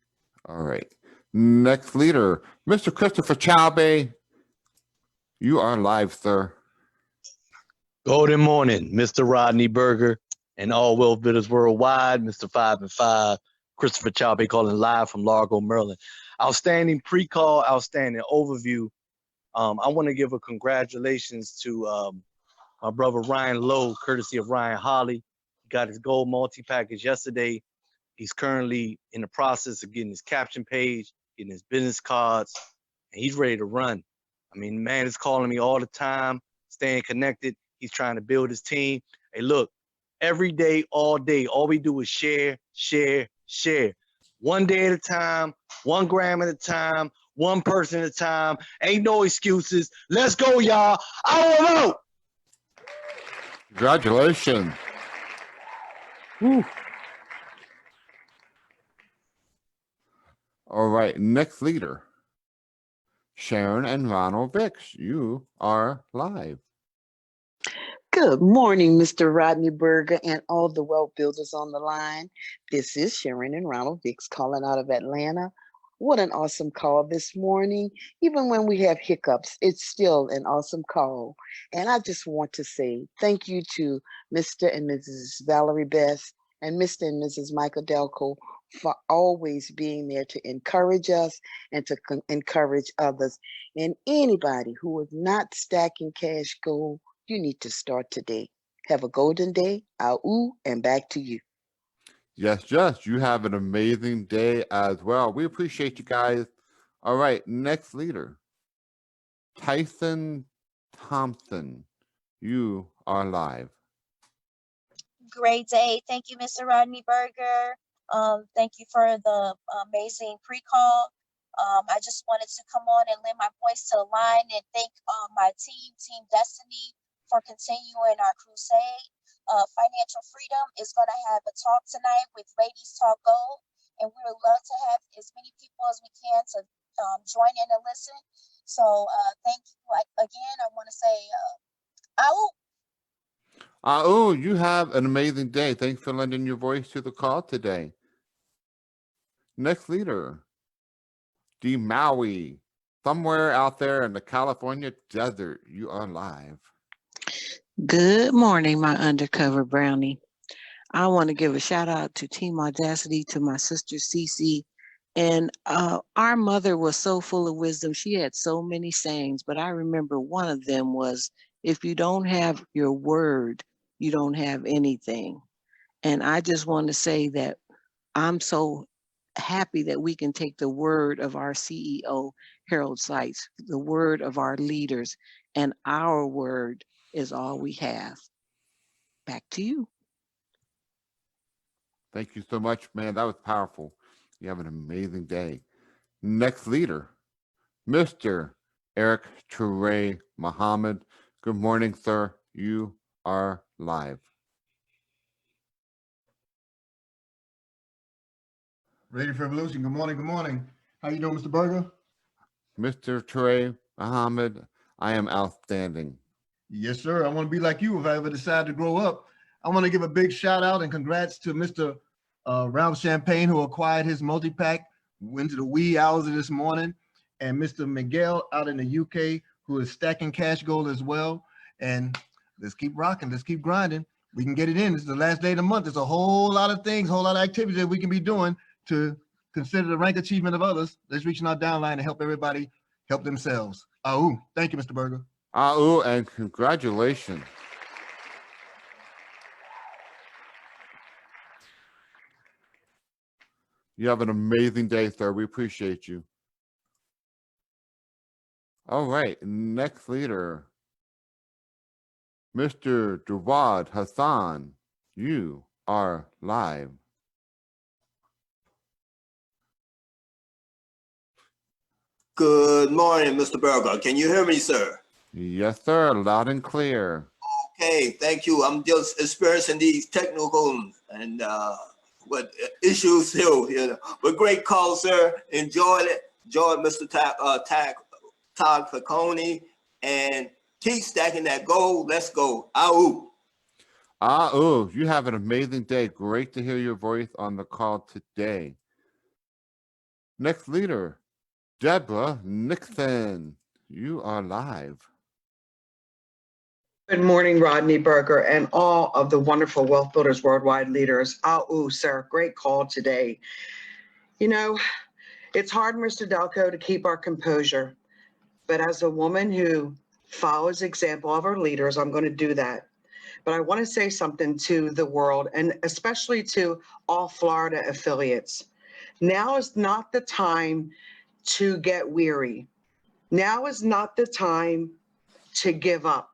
All right. Next leader, Mr. Christopher Chowbey. You are live, sir. Golden morning, Mr. Rodney Berger and all well bidders worldwide, Mr. 5 and 5, Christopher Chowbey calling live from Largo, Maryland. Outstanding pre-call, outstanding overview. I want to give a congratulations to my brother Ryan Lowe, courtesy of Ryan Holly. He got his gold multi-package yesterday. He's currently in the process of getting his caption page, getting his business cards, and he's ready to run. I mean, man is calling me all the time, staying connected. He's trying to build his team. Hey, look, every day, all we do is share, share, share. One day at a time, 1 gram at a time, one person at a time. Ain't no excuses. Let's go, y'all. I want out. Congratulations. Woo. All right, next leader, Sharon and Ronald Vicks. You are live. Good morning, Mr. Rodney Berger and all the wealth builders on the line. This is Sharon and Ronald Vicks calling out of Atlanta. What an awesome call this morning. Even when we have hiccups, it's still an awesome call. And I just want to say thank you to Mr. and Mrs. Valerie Best and Mr. and Mrs. Michael Delco for always being there to encourage us and to encourage others. And anybody who is not stacking cash gold, you need to start today. Have a golden day. And back to you. Yes, yes. You have an amazing day as well. We appreciate you guys. All right, next leader, Tyson Thompson. You are live. Great day. Thank you, Mr. Rodney Berger. Thank you for the amazing pre-call. I just wanted to come on and lend my voice to the line and thank my team, Team Destiny, for continuing our crusade. Financial Freedom is going to have a talk tonight with Ladies Talk Gold, and we would love to have as many people as we can to join in and listen. So thank you again. I want to say Ow. Oh, you have an amazing day. Thanks for lending your voice to the call today. Next leader, D. Maui. Somewhere out there in the California desert, you are live. Good morning, my undercover brownie. I want to give a shout out to Team Audacity, to my sister Cece. And our mother was so full of wisdom. She had so many sayings, but I remember one of them was, if you don't have your word, you don't have anything. And I just want to say that I'm so happy that we can take the word of our CEO, Harold Seitz, the word of our leaders, and our word is all we have. Back to you. Thank you so much, man. That was powerful. You have an amazing day. Next leader, Mr. Eric Ture Muhammad. Good morning, sir. You are live. Ready for Evolution. Good morning. Good morning. How you doing, Mr. Berger? Mr. Ture Muhammad, I am outstanding. Yes, sir. I want to be like you if I ever decide to grow up. I want to give a big shout out and congrats to Mr. Ralph Champagne, who acquired his multi-pack, went to the wee hours of this morning, and Mr. Miguel out in the UK, who is stacking cash gold as well. And let's keep rocking. Let's keep grinding. We can get it in. It's the last day of the month. There's a whole lot of things, whole lot of activities that we can be doing to consider the rank achievement of others. Let's reach in our downline and help everybody help themselves. Oh, thank you, Mr. Berger. And congratulations. You have an amazing day, sir. We appreciate you. All right, next leader, Mr. Jawad Hassan. You are live. Good morning, Mr. Berger. Can you hear me, sir? Yes, sir. Loud and clear. Okay, thank you. I'm just experiencing these technical and issues here, you know. But great call, sir. Enjoyed it. Enjoyed Mr. Todd Falcone, and keep stacking that gold. Let's go. Ow. You have an amazing day. Great to hear your voice on the call today. Next leader, Deborah Nixon. You are live. Good morning, Rodney Berger, and all of the wonderful Wealth Builders Worldwide leaders. Sir, great call today. You know, it's hard, Mr. Delco, to keep our composure, but as a woman who follows example of our leaders, I'm going to do that. But I want to say something to the world, and especially to all Florida affiliates. Now is not the time to get weary. Now is not the time to give up.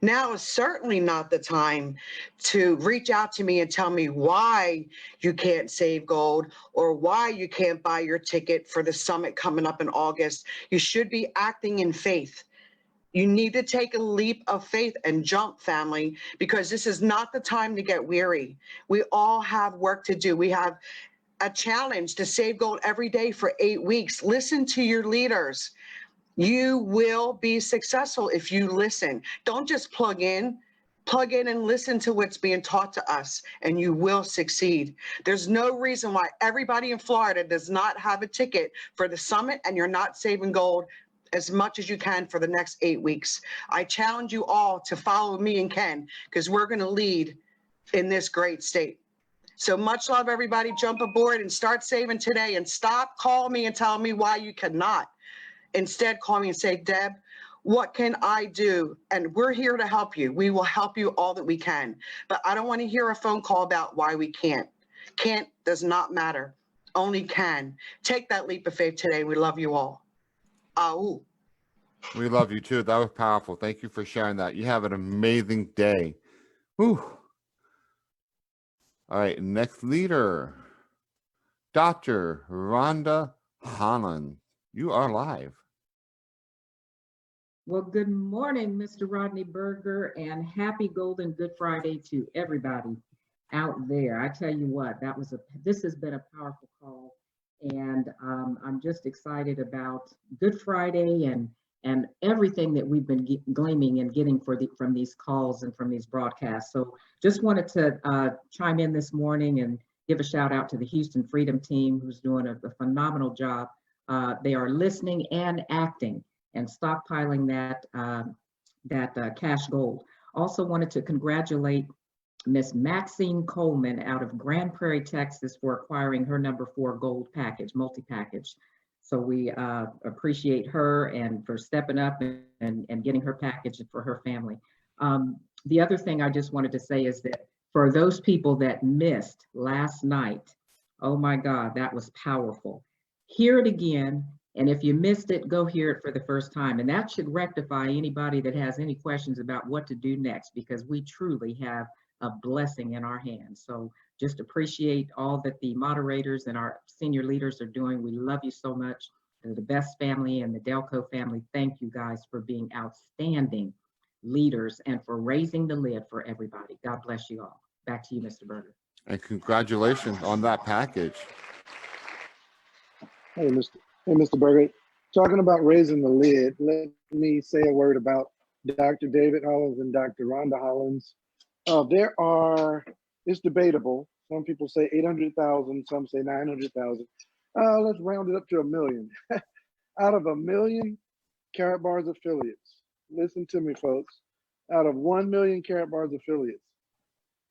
Now is certainly not the time to reach out to me and tell me why you can't save gold or why you can't buy your ticket for the summit coming up in August. You should be acting in faith. You need to take a leap of faith and jump, family, because this is not the time to get weary. We all have work to do. We have a challenge to save gold every day for 8 weeks. Listen to your leaders. You will be successful if you listen. Don't just plug in and listen to what's being taught to us, and you will succeed. There's no reason why everybody in Florida does not have a ticket for the summit and you're not saving gold as much as you can for the next 8 weeks. I challenge you all to follow me and Ken, because we're going to lead in this great state. So much love, everybody. Jump aboard and start saving today, and stop calling me and telling me why you cannot. Instead, call me and say, Deb, what can I do? And we're here to help you. We will help you all that we can. But I don't want to hear a phone call about why we can't. Can't does not matter. Only can. Take that leap of faith today. We love you all. We love you too. That was powerful. Thank you for sharing that. You have an amazing day. Whew. All right, next leader, Dr. Rhonda Holland. You are live. Well, good morning, Mr. Rodney Berger, and happy Golden Good Friday to everybody out there. I tell you what, this has been a powerful call, and I'm just excited about Good Friday and and everything that we've been gleaming and getting from these calls and from these broadcasts. So just wanted to chime in this morning and give a shout out to the Houston Freedom Team, who's doing a phenomenal job. They are listening and acting and stockpiling that cash gold. Also wanted to congratulate Miss Maxine Coleman out of Grand Prairie, Texas, for acquiring her number 4 gold package, multi-package. So we appreciate her and for stepping up and getting her package for her family. The other thing I just wanted to say is that for those people that missed last night, oh my God, that was powerful. Hear it again. And if you missed it, go hear it for the first time. And that should rectify anybody that has any questions about what to do next, because we truly have a blessing in our hands. So just appreciate all that the moderators and our senior leaders are doing. We love you so much. The Best family and the Delco family, thank you guys for being outstanding leaders and for raising the lid for everybody. God bless you all. Back to you, Mr. Berger. And congratulations on that package. Hey, Mr. Berger. Talking about raising the lid, let me say a word about Dr. David Hollins and Dr. Rhonda Hollins. It's debatable. Some people say 800,000, some say 900,000. Let's round it up to 1 million. Out of 1 million Karat Bars affiliates, listen to me, folks. Out of 1 million Karat Bars affiliates,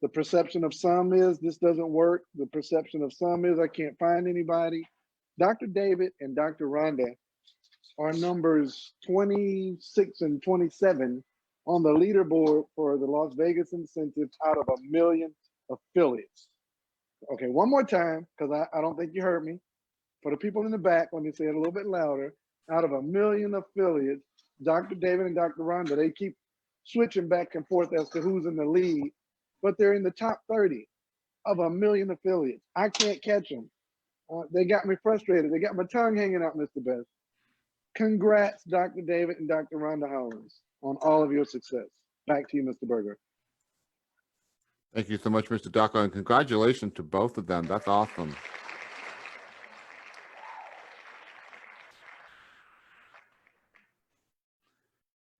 the perception of some is this doesn't work. The perception of some is I can't find anybody. Dr. David and Dr. Rhonda are numbers 26 and 27 on the leaderboard for the Las Vegas incentive out of 1 million affiliates. Okay, one more time, because I don't think you heard me. For the people in the back, let me say it a little bit louder. Out of 1 million affiliates, Dr. David and Dr. Rhonda, they keep switching back and forth as to who's in the lead, but they're in the top 30 of 1 million affiliates. I can't catch them. They got me frustrated. They got my tongue hanging out, Mr. Best. Congrats, Dr. David and Dr. Rhonda Hollins, on all of your success. Back to you, Mr. Berger. Thank you so much, Mr. Daco, and congratulations to both of them. That's awesome.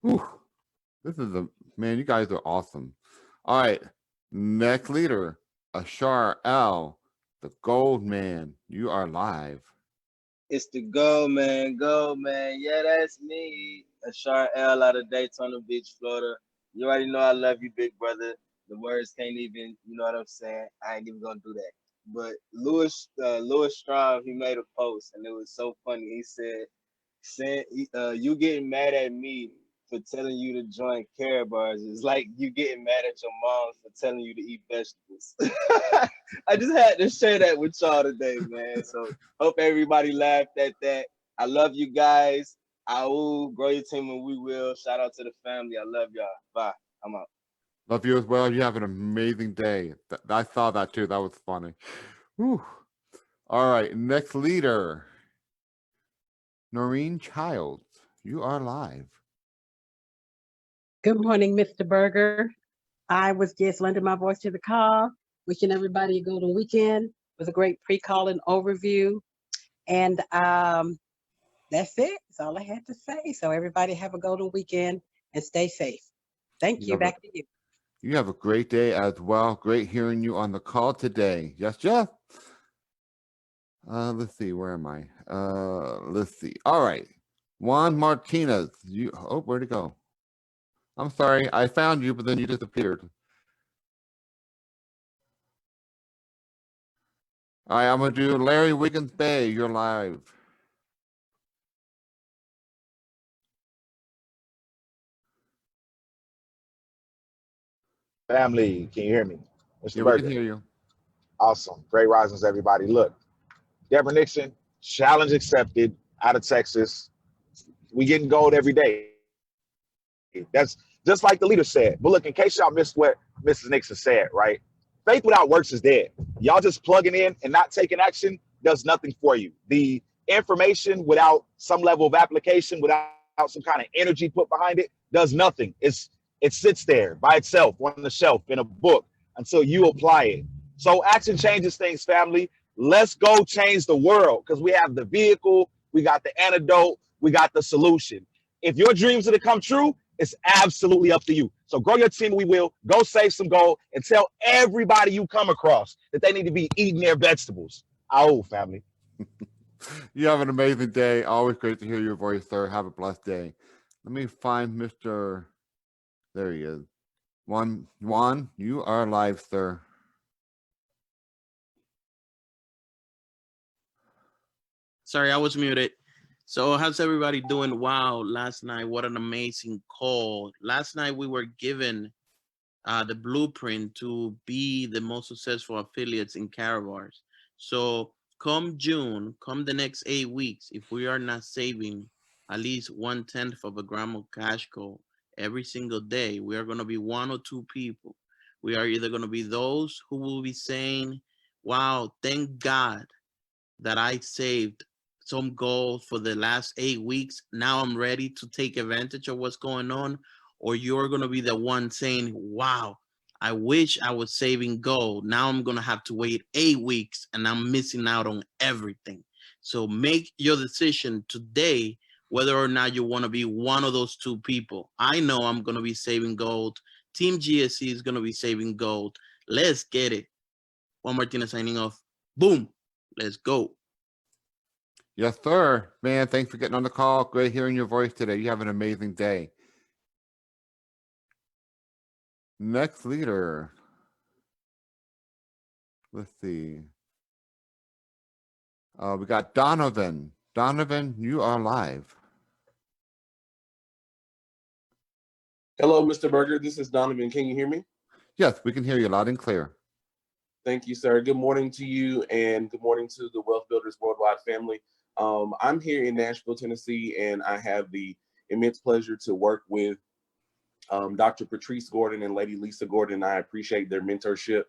Whew. This is man, you guys are awesome. All right, next leader, Ashar L, the Gold Man. You are live. It's the Gold Man, yeah, that's me. Ashar L out of Daytona Beach, Florida. You already know I love you, big brother. The words can't even, you know what I'm saying? I ain't even gonna do that. But Louis Strom, he made a post and it was so funny. He said, you getting mad at me for telling you to join Care Bars is like you getting mad at your mom for telling you to eat vegetables. I just had to share that with y'all today, man. So hope everybody laughed at that. I love you guys. Grow your team and we will. Shout out to the family. I love y'all. Bye. I'm out. Love you as well. You have an amazing day. I saw that too. That was funny. Whew. All right, next leader, Noreen Childs. You are live. Good morning, Mr. Berger. I was just lending my voice to the call, wishing everybody a golden weekend with a great pre-call and overview. And that's it. That's all I had to say. So everybody have a golden weekend and stay safe. Thank you. Back to you. You have a great day as well. Great hearing you on the call today. Yes, Jeff. Let's see. Where am I? Let's see. All right. Juan Martinez. Where'd it go? I'm sorry. I found you, but then you disappeared. All right. I'm going to do Larry Wiggins Bay. You're live. Family, can you hear me? Mr. Yeah, Berger. we can hear you. Awesome. Great risings, everybody. Look, Deborah Nixon, challenge accepted out of Texas. We getting gold every day. That's just like the leader said. But look, in case y'all missed what Mrs. Nixon said, right? Faith without works is dead. Y'all just plugging in and not taking action does nothing for you. The information without some level of application, without some kind of energy put behind it, does nothing. It sits there by itself on the shelf in a book until you apply it. So action changes things, family. Let's go change the world because we have the vehicle, we got the antidote, we got the solution. If your dreams are to come true, it's absolutely up to you. So grow your team, we will. Go save some gold and tell everybody you come across that they need to be eating their vegetables. Oh, family. You have an amazing day. Always great to hear your voice, sir. Have a blessed day. Let me find Mr. There he is. Juan, you are live, sir. Sorry, I was muted. So how's everybody doing? Wow, last night, what an amazing call. Last night we were given the blueprint to be the most successful affiliates in Caribars. So come June, come the next 8 weeks, if we are not saving at least 1/10 of a gram of cash coal every single day, we are going to be one or two people. We are either going to be those who will be saying, wow, thank God that I saved some gold for the last 8 weeks. Now I'm ready to take advantage of what's going on. Or you're going to be the one saying, wow, I wish I was saving gold. Now I'm going to have to wait 8 weeks and I'm missing out on everything. So make your decision today whether or not you want to be one of those two people. I know I'm going to be saving gold. Team GSC is going to be saving gold. Let's get it. Juan Martinez signing off. Boom. Let's go. Yes, sir. Man, thanks for getting on the call. Great hearing your voice today. You have an amazing day. Next leader. Let's see. We got Donovan. Donovan, you are live. Hello, Mr. Berger. This is Donovan. Can you hear me? Yes, we can hear you loud and clear. Thank you, sir. Good morning to you and good morning to the Wealth Builders Worldwide family. I'm here in Nashville, Tennessee, and I have the immense pleasure to work with Dr. Patrice Gordon and Lady Lisa Gordon. I appreciate their mentorship.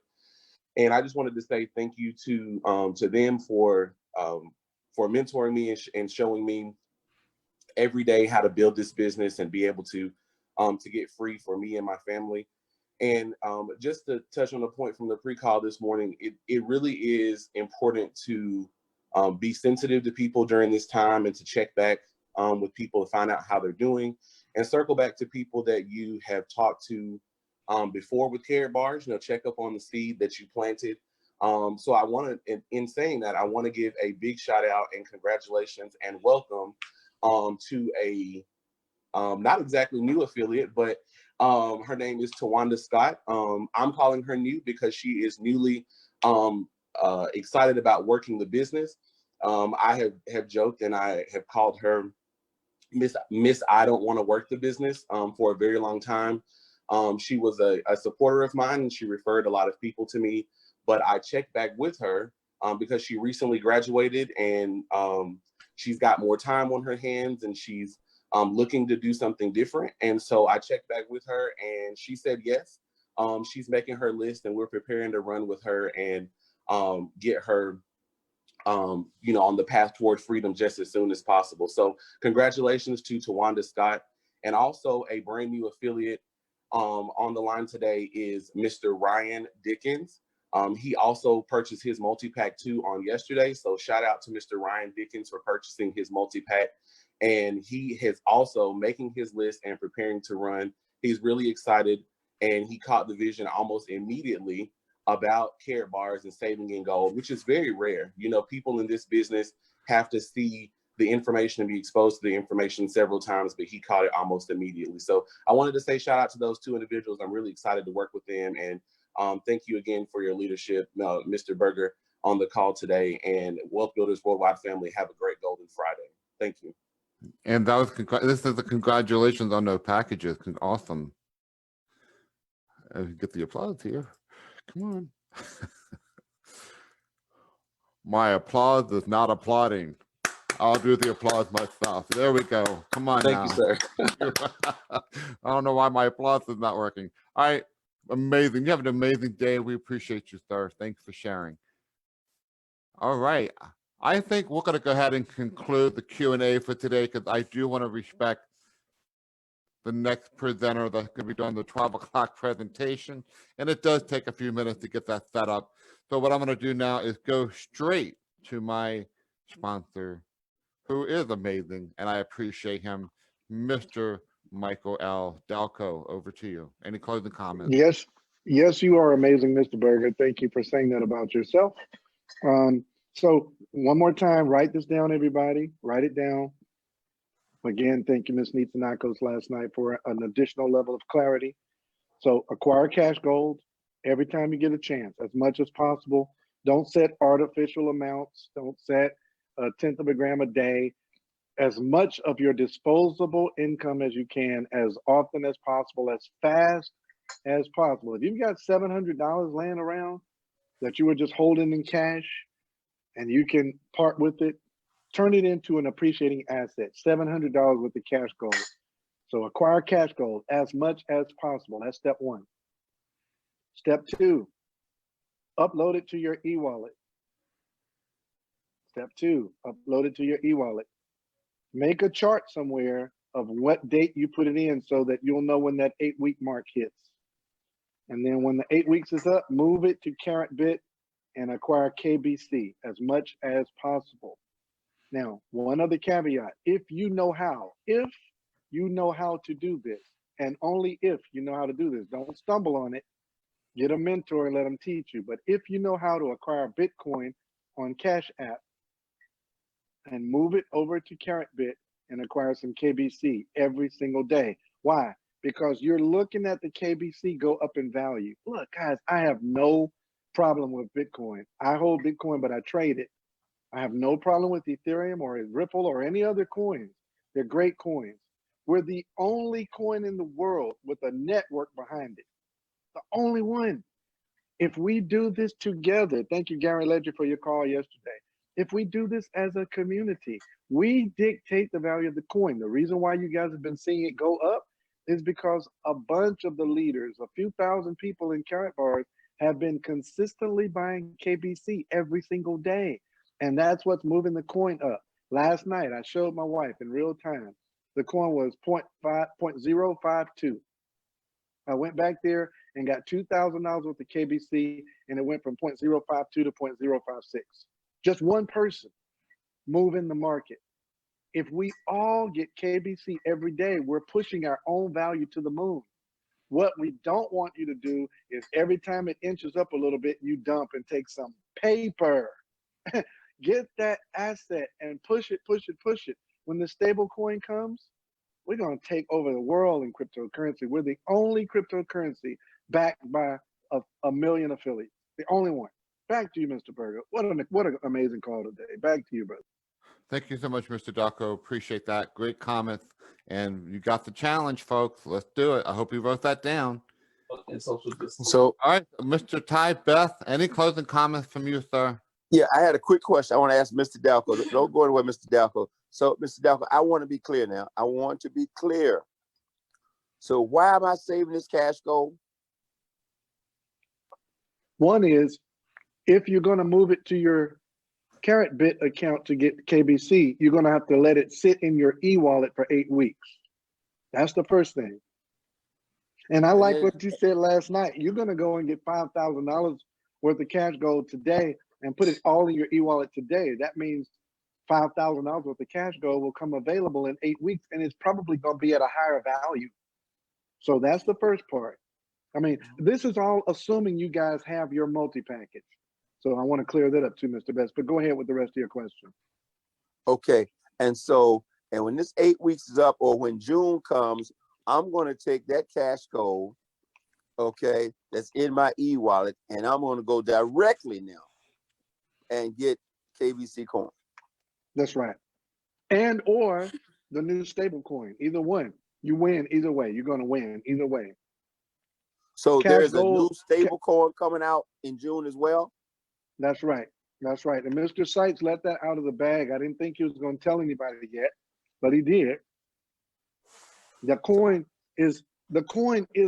And I just wanted to say thank you to them for mentoring me and showing me every day how to build this business and be able to get free for me and my family. And just to touch on the point from the pre-call this morning, it really is important to be sensitive to people during this time and to check back with people to find out how they're doing and circle back to people that you have talked to before with Karatbars, check up on the seed that you planted. So I want to, in saying that, I want to give a big shout out and congratulations and welcome to a not exactly new affiliate, but her name is Tawanda Scott. I'm calling her new because she is newly excited about working the business. I have joked and I have called her Miss I don't want to work the business for a very long time. She was a supporter of mine and she referred a lot of people to me, but I checked back with her because she recently graduated and she's got more time on her hands and she's looking to do something different. And so I checked back with her and she said yes. She's making her list and we're preparing to run with her and get her on the path toward freedom just as soon as possible. So congratulations to Tawanda Scott. And also a brand new affiliate on the line today is Mr. Ryan Dickens. He also purchased his multi-pack too on yesterday. So shout out to Mr. Ryan Dickens for purchasing his multi-pack. And he is also making his list and preparing to run. He's really excited and he caught the vision almost immediately about Karatbars and saving in gold, which is very rare. People in this business have to see the information and be exposed to the information several times, but he caught it almost immediately. So I wanted to say shout out to those two individuals. I'm really excited to work with them. And thank you again for your leadership, Mr. Berger, on the call today. And Wealth Builders Worldwide family, have a great Golden Friday. Thank you. And that was this is the congratulations on the packages. Awesome. Get the applause here. Come on. My applause is not applauding. I'll do the applause myself. There we go. Come on Thank now. you, sir. I don't know why my applause is not working. All right. Amazing. You have an amazing day. We appreciate you, sir. Thanks for sharing. All right. I think we're going to go ahead and conclude the Q&A for today because I do want to respect the next presenter that's going to be doing the 12 o'clock presentation. And it does take a few minutes to get that set up. So what I'm going to do now is go straight to my sponsor, who is amazing, and I appreciate him Mr. Michael L. Dalco, over to you. Any closing comments? Yes, yes, you are amazing, Mr. Berger. Thank you for saying that about yourself. So one more time, write this down, everybody. Write it down. Again, thank you, Ms. Nitsanakos, last night for an additional level of clarity. So acquire cash gold every time you get a chance, as much as possible. Don't set artificial amounts. Don't set a tenth of a gram a day. As much of your disposable income as you can, as often as possible, as fast as possible. If you've got $700 laying around that you were just holding in cash and you can part with it, turn it into an appreciating asset, $700 with the cash gold. So acquire cash gold as much as possible. That's step one. Step two, upload it to your e-wallet. Step two, upload it to your e-wallet. Make a chart somewhere of what date you put it in so that you'll know when that 8-week mark hits. And then when the 8 weeks is up, move it to CarrotBit and acquire KBC as much as possible. Now, one other caveat, if you know how to do this, and only if you know how to do this, don't stumble on it, get a mentor and let them teach you. But if you know how to acquire Bitcoin on Cash App and move it over to CarrotBit and acquire some KBC every single day. Why? Because you're looking at the KBC go up in value. Look, guys, I have no problem with Bitcoin. I hold Bitcoin, but I trade it. I have no problem with Ethereum or Ripple or any other coins. They're great coins. We're the only coin in the world with a network behind it. The only one. If we do this together, thank you, Gary Ledger, for your call yesterday. If we do this as a community, we dictate the value of the coin. The reason why you guys have been seeing it go up is because a bunch of the leaders, a few thousand people in Carrot Bars, have been consistently buying KBC every single day. And that's what's moving the coin up. Last night, I showed my wife in real time. The coin was 0.052. I went back there and got $2,000 worth of KBC, and it went from 0.052 to 0.056. Just one person moving the market. If we all get KBC every day, we're pushing our own value to the moon. What we don't want you to do is every time it inches up a little bit, you dump and take some paper. Get that asset and push it, push it, push it. When the stable coin comes, we're going to take over the world in cryptocurrency. We're the only cryptocurrency backed by a million affiliates. The only one. Back to you, Mr. Berger. What an amazing call today. Back to you, brother. Thank you so much, Mr. Dalco. Appreciate that. Great comments. And you got the challenge, folks. Let's do it. I hope you wrote that down. So, all right, Mr. Ty Beth, any closing comments from you, sir? yeah, I had a quick question. I want to ask Mr. Dalco. Don't go anywhere, Mr. Dalco. So, Mr. Dalco, I want to be clear now. I want to be clear. So why am I saving this cash gold? One is, if you're going to move it to your CarrotBit account to get KBC, you're going to have to let it sit in your e-wallet for 8 weeks. That's the first thing. And I like what you said last night. You're going to go and get $5,000 worth of cash gold today and put it all in your e-wallet today. That means $5,000 worth of cash gold will come available in 8 weeks, and it's probably going to be at a higher value. So that's the first part. I mean, this is all assuming you guys have your multi-package. So I want to clear that up too, Mr. Best, but go ahead with the rest of your question. Okay. And so, and when this 8 weeks is up, or when June comes, I'm going to take that cash gold, okay, that's in my e-wallet, and I'm going to go directly now and get KBC coin. That's right. And or the new stable coin, either one. You win either way. You're going to win either way. So Cash there's gold, a new stable coin coming out in June as well? That's right. That's right. And Mr. Sykes let that out of the bag. I didn't think he was going to tell anybody yet, but he did. The coin is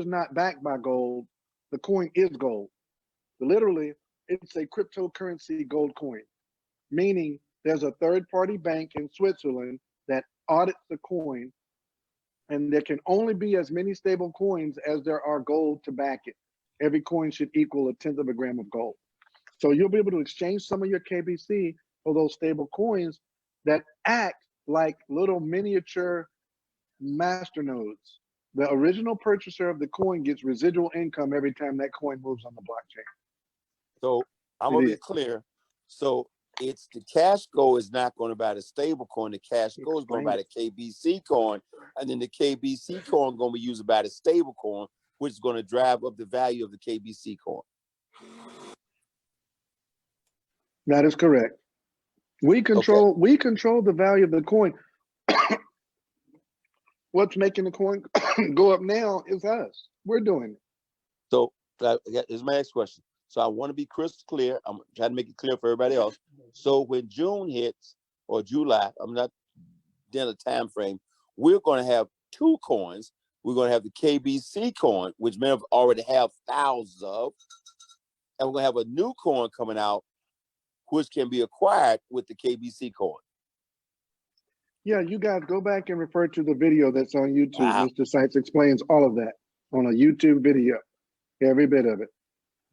not backed by gold. The coin is gold. Literally, it's a cryptocurrency gold coin, meaning there's a third-party bank in Switzerland that audits the coin, and there can only be as many stable coins as there are gold to back it. Every coin should equal a tenth of a gram of gold. So you'll be able to exchange some of your KBC for those stable coins that act like little miniature masternodes. The original purchaser of the coin gets residual income every time that coin moves on the blockchain. So I'm It gonna be is. clear. So it's the cash go is not going to buy the stable coin. The cash go is going to buy the KBC coin, and then the KBC coin going to be used by the stable coin, which is going to drive up the value of the KBC coin. That is correct. We control the value of the coin. What's making the coin go up now is us. We're doing it. So here's my next question. So I want to be crystal clear. I'm trying to make it clear for everybody else. So when June hits or July, I'm not in a time frame, we're going to have two coins. We're going to have the KBC coin, which many of us already have thousands of, and we're going to have a new coin coming out, which can be acquired with the KBC coin. Yeah, you guys go back and refer to the video that's on YouTube. Wow. Mr. Sykes explains all of that on a YouTube video, every bit of it.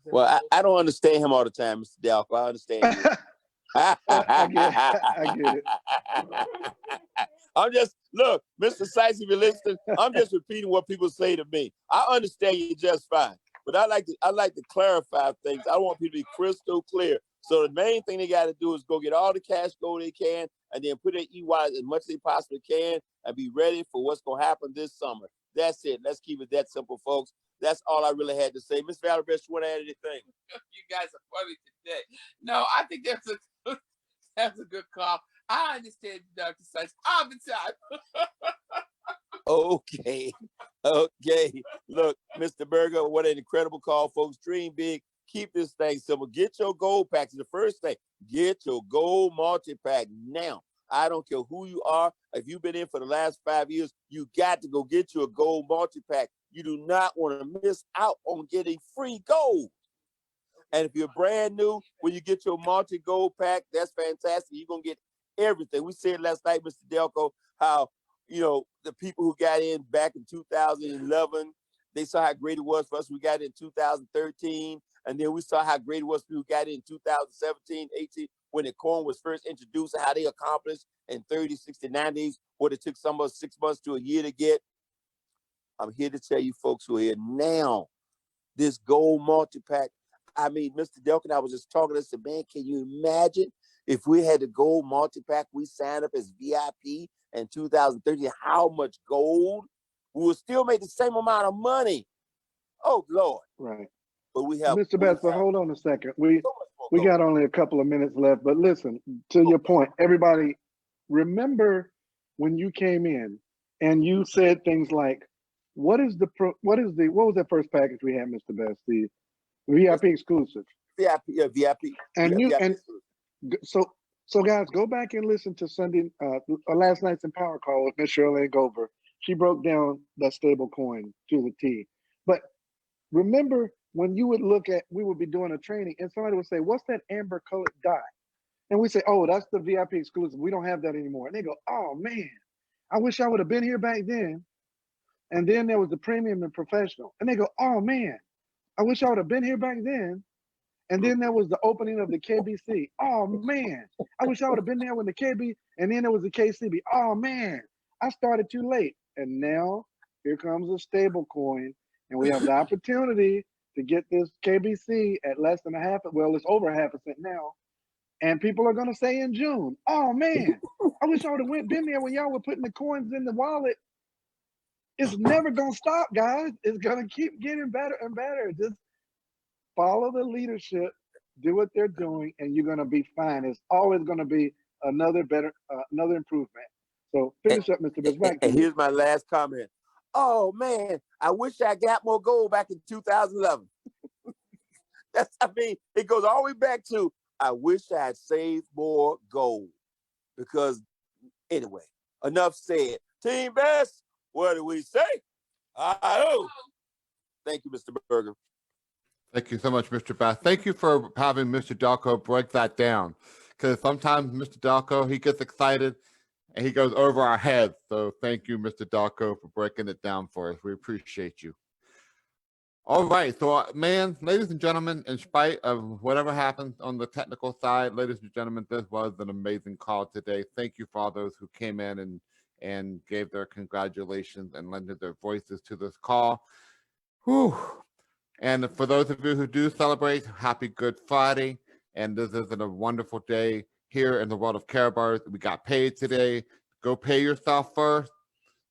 Well, I don't understand him all the time, Mr. Dalco. I understand you. I get it. I'm just, look, Mr. Sykes, if you're listening, I'm just repeating what people say to me. I understand you just fine, but I like to clarify things. I want people to be crystal clear. So the main thing they got to do is go get all the cash go they can, and then put their EY as much as they possibly can, and be ready for what's going to happen this summer. That's it. Let's keep it that simple, folks. That's all I really had to say. Miss Valerie, you want to add anything? You guys are funny today. No, I think that's a good call. I understand Dr. Sykes all the time. Okay. Look, Mr. Berger, what an incredible call, folks. Dream big. Keep this thing simple. Get your gold packs. The first thing, get your gold multi-pack now. I don't care who you are. If you've been in for the last 5 years, you got to go get you a gold multi-pack. You do not want to miss out on getting free gold. And if you're brand new, when you get your multi-gold pack, that's fantastic. You're going to get everything. We said last night, Mr. Delco, how, the people who got in back in 2011, they saw how great it was for us. We got in 2013. And then we saw how great it was for people who got in 2017, 18, when the coin was first introduced, and how they accomplished in 30, 60, 90 days, what it took some of us 6 months to a year to get. I'm here to tell you folks who are here now, this gold multi-pack. I mean, Mr. Delkin, I was just talking to said, man, can you imagine if we had the gold multi-pack, we signed up as VIP in 2013, how much gold? We would still make the same amount of money. Oh, Lord. Right. But we have Mr. Best, but hold on a second. We got only a couple of minutes left, but listen, to your point, everybody, remember when you came in and you said things like, what was that first package we had, Mr. Best? The VIP exclusive. VIP, yeah, VIP. And yeah, you VIP. so guys, go back and listen to last night's Power Call with Miss Shirley Gover. She broke down that stable coin to the T. But remember when you would we would be doing a training and somebody would say, what's that amber colored dot? And we say, oh, that's the VIP exclusive. We don't have that anymore. And they go, oh man, I wish I would have been here back then. And then there was the premium and professional. And they go, oh man, I wish I would have been here back then. And then there was the opening of the KBC. Oh man, I wish I would have been there when the KB, and then there was the KCB. Oh man, I started too late. And now here comes a stable coin, and we have the opportunity to get this KBC at less than well, it's over 0.5% now. And people are gonna say in June, oh man, I wish I would have been there when y'all were putting the coins in the wallet. It's never gonna stop, guys. It's gonna keep getting better and better. Just follow the leadership, do what they're doing, and you're gonna be fine. It's always gonna be another improvement. So finish up, Mr. Best. Back to And you. here's my last comment. Oh man, I wish I got more gold back in 2011. It goes all the way back to, I wish I had saved more gold. Because anyway, enough said. Team Best, what do we say? I Thank you, Mr. Berger. Thank you so much, Mr. Bass. Thank you for having Mr. Dalco break that down. Because sometimes Mr. Dalco, he gets excited and he goes over our heads. So thank you, Mr. Dalco, for breaking it down for us. We appreciate you. All right. So, man, ladies and gentlemen, in spite of whatever happened on the technical side, ladies and gentlemen, this was an amazing call today. Thank you for all those who came in and gave their congratulations and lended their voices to this call. Whew. And for those of you who do celebrate, happy Good Friday. And this is a wonderful day here in the world of Care Bars. We got paid today. Go pay yourself first.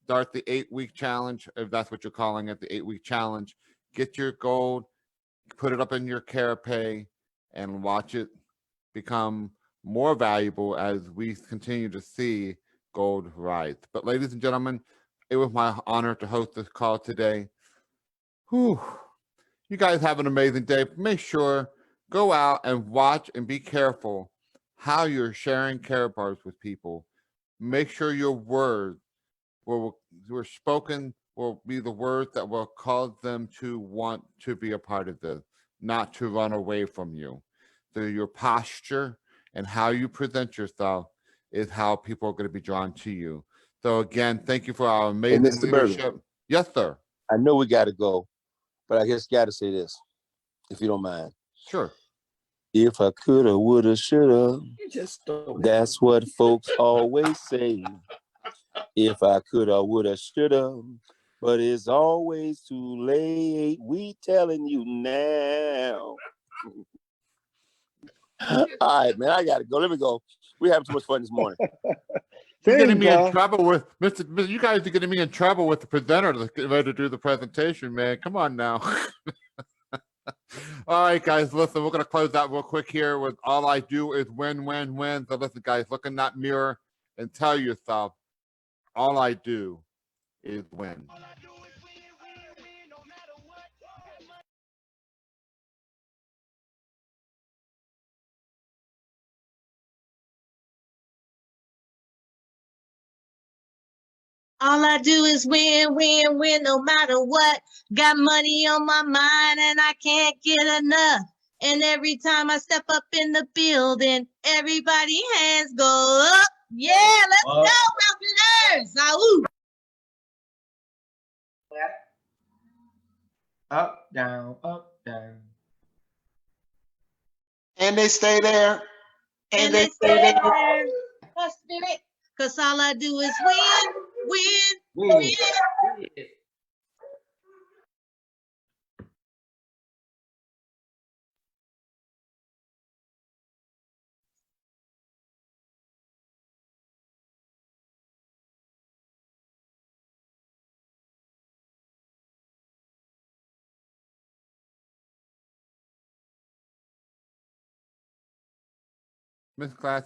Start the 8-week challenge, if that's what you're calling it, the 8-week challenge. Get your gold, put it up in your Care Pay, and watch it become more valuable as we continue to see gold rise. But ladies and gentlemen, it was my honor to host this call today. Whew. You guys have an amazing day. Make sure, go out and watch and be careful how you're sharing Care Bars with people. Make sure your words were spoken will be the words that will cause them to want to be a part of this, not to run away from you. So your posture and how you present yourself is how people are going to be drawn to you. So again, thank you for our Hey, amazing Mr. Berger, leadership. Yes, sir. I know we got to go, but I just got to say this, if you don't mind. Sure. If I coulda, woulda, shoulda, that's what folks always say. If I coulda, woulda, shoulda, but it's always too late. We telling you now. All right, man, I gotta go. Let me go. We're having too much fun this morning. You're getting Same, me in Carl. trouble with Mr. You guys are getting me in trouble with the presenter that's getting ready to do the presentation, man. Come on now. All right, guys, listen, we're going to close that real quick here with all I do is win, win, win. So listen, guys, look in that mirror and tell yourself, all I do is win. All I do is win, win, win, no matter what. Got money on my mind and I can't get enough. And every time I step up in the building, everybody hands go up. Yeah, let's go, Rockers! Ahoo! Up, down, up, down. And they stay there. And they stay there. Trust spirit, cause all I do is win, win, win. Miss Class.